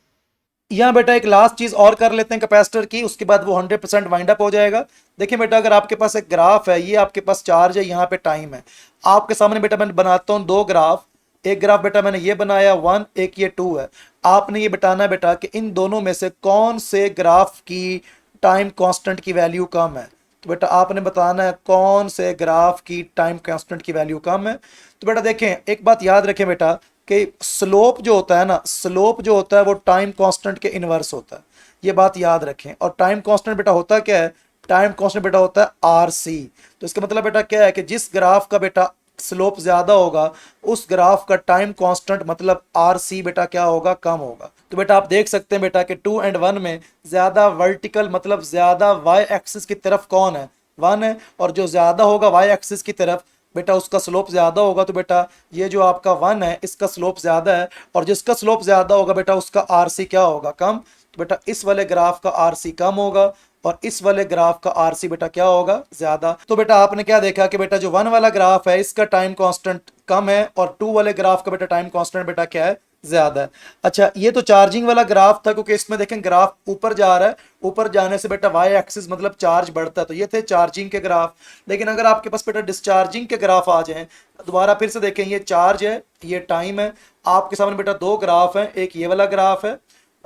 यहां बेटा एक लास्ट चीज और कर लेते हैं कैपेसिटर की, उसके बाद वो 100% वाइंड अप हो जाएगा। देखिए बेटा अगर आपके पास एक ग्राफ है, ये आपके पास चार्ज है, यहाँ पे टाइम है। आपके सामने बेटा मैं बनाता हूँ 2 ग्राफ। एक ग्राफ बेटा मैंने ये बनाया 1, एक ये 2 है। आपने ये बताना है बेटा कि इन दोनों में से कौन से ग्राफ की टाइम कांस्टेंट की वैल्यू कम है। तो बेटा आपने बताना है कौन से ग्राफ की टाइम कांस्टेंट की वैल्यू कम है। तो बेटा देखें एक बात याद रखें बेटा कि स्लोप जो होता है ना, स्लोप जो होता है वो टाइम कांस्टेंट के इनवर्स होता है, ये बात याद रखें। और टाइम कांस्टेंट बेटा होता क्या है, टाइम कांस्टेंट बेटा होता है आरसी। तो इसका मतलब बेटा क्या है कि जिस ग्राफ का बेटा स्लोप ज्यादा होगा उस ग्राफ का टाइम कांस्टेंट मतलब आरसी बेटा क्या होगा, कम होगा। तो बेटा आप देख सकते हैं बेटा कि 2 और 1 में ज्यादा वर्टिकल मतलब ज्यादा वाई एक्सिस की तरफ कौन है, 1 है, और जो ज्यादा होगा वाई एक्सिस की तरफ बेटा उसका स्लोप ज्यादा होगा। तो बेटा ये जो आपका 1 है इसका स्लोप ज्यादा है, और जिसका स्लोप ज्यादा होगा बेटा उसका आरसी क्या होगा, कम। तो बेटा इस वाले ग्राफ का आरसी कम होगा और इस वाले ग्राफ का आरसी बेटा क्या होगा, ज्यादा। तो बेटा आपने क्या देखा कि बेटा जो 1 वाला ग्राफ है इसका टाइम कांस्टेंट कम है, और 2 वाले ग्राफ का बेटा टाइम कांस्टेंट बेटा क्या है, ज्यादा है। अच्छा ये तो चार्जिंग वाला ग्राफ था, क्योंकि इसमें देखें ग्राफ ऊपर जा रहा है, ऊपर जाने से बेटा वाई एक्सिस मतलब चार्ज बढ़ता है। तो ये थे चार्जिंग के ग्राफ। लेकिन अगर आपके पास बेटा डिस्चार्जिंग के ग्राफ आ जाएं, दोबारा फिर से देखें, ये चार्ज है, ये टाइम है। आपके सामने बेटा 2 ग्राफ हैं, एक ये वाला ग्राफ है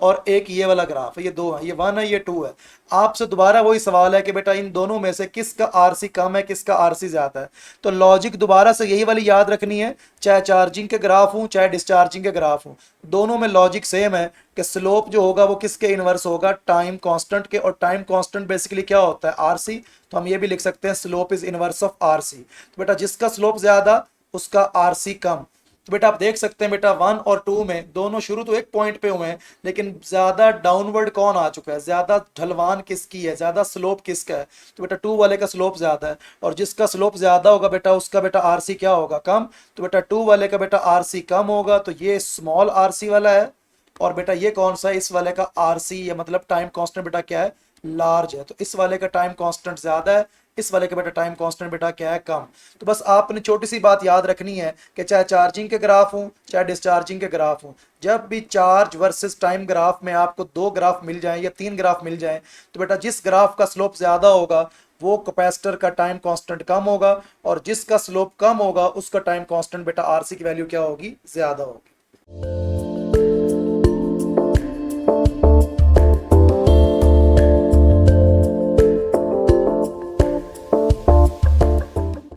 और एक ये वाला ग्राफ है, ये दो है, ये 1 है, ये 2 है। आपसे दोबारा वही सवाल है कि बेटा इन दोनों में से किसका आरसी कम है, किसका आरसी ज्यादा है। तो लॉजिक दोबारा से यही वाली याद रखनी है, चाहे चार्जिंग के ग्राफ हूं चाहे डिस्चार्जिंग के ग्राफ हूं, दोनों में लॉजिक सेम है कि स्लोप जो होगा वो किसके इनवर्स होगा, टाइम कांस्टेंट के। और टाइम कांस्टेंट बेसिकली क्या होता है, आरसी। तो हम ये भी लिख सकते हैं slope is inverse of RC. तो बेटा जिसका स्लोप ज्यादा उसका आरसी कम। तो बेटा आप देख सकते हैं बेटा 1 और 2 में दोनों शुरू तो एक पॉइंट पे हुए हैं, लेकिन ज्यादा डाउनवर्ड कौन आ चुका है, ज्यादा ढलवान किसकी है, ज्यादा स्लोप किसका है। तो बेटा 2 वाले का स्लोप ज्यादा है, और जिसका स्लोप ज्यादा होगा बेटा उसका बेटा आरसी क्या होगा, कम। तो बेटा 2 वाले का बेटा आरसी कम होगा, तो ये स्मॉल आरसी वाला है। और बेटा ये कौन सा है, इस वाले का आरसी या मतलब टाइम कांस्टेंट बेटा क्या है, लार्ज है। तो इस वाले का टाइम कांस्टेंट ज्यादा है, इस वाले का बेटा टाइम कांस्टेंट बेटा क्या है, कम। तो बस आपने छोटी सी बात याद रखनी है कि चाहे चार्जिंग के ग्राफ हो चाहे डिस्चार्जिंग के ग्राफ हो, जब भी चार्ज वर्सेस टाइम ग्राफ में आपको 2 ग्राफ मिल जाएं या 3 ग्राफ मिल जाएं, तो बेटा जिस ग्राफ का स्लोप ज्यादा होगा वो कैपेसिटर का टाइम कांस्टेंट कम होगा, और जिसका स्लोप कम होगा उसका टाइम कांस्टेंट बेटा आरसी की वैल्यू क्या होगी, ज्यादा होगी।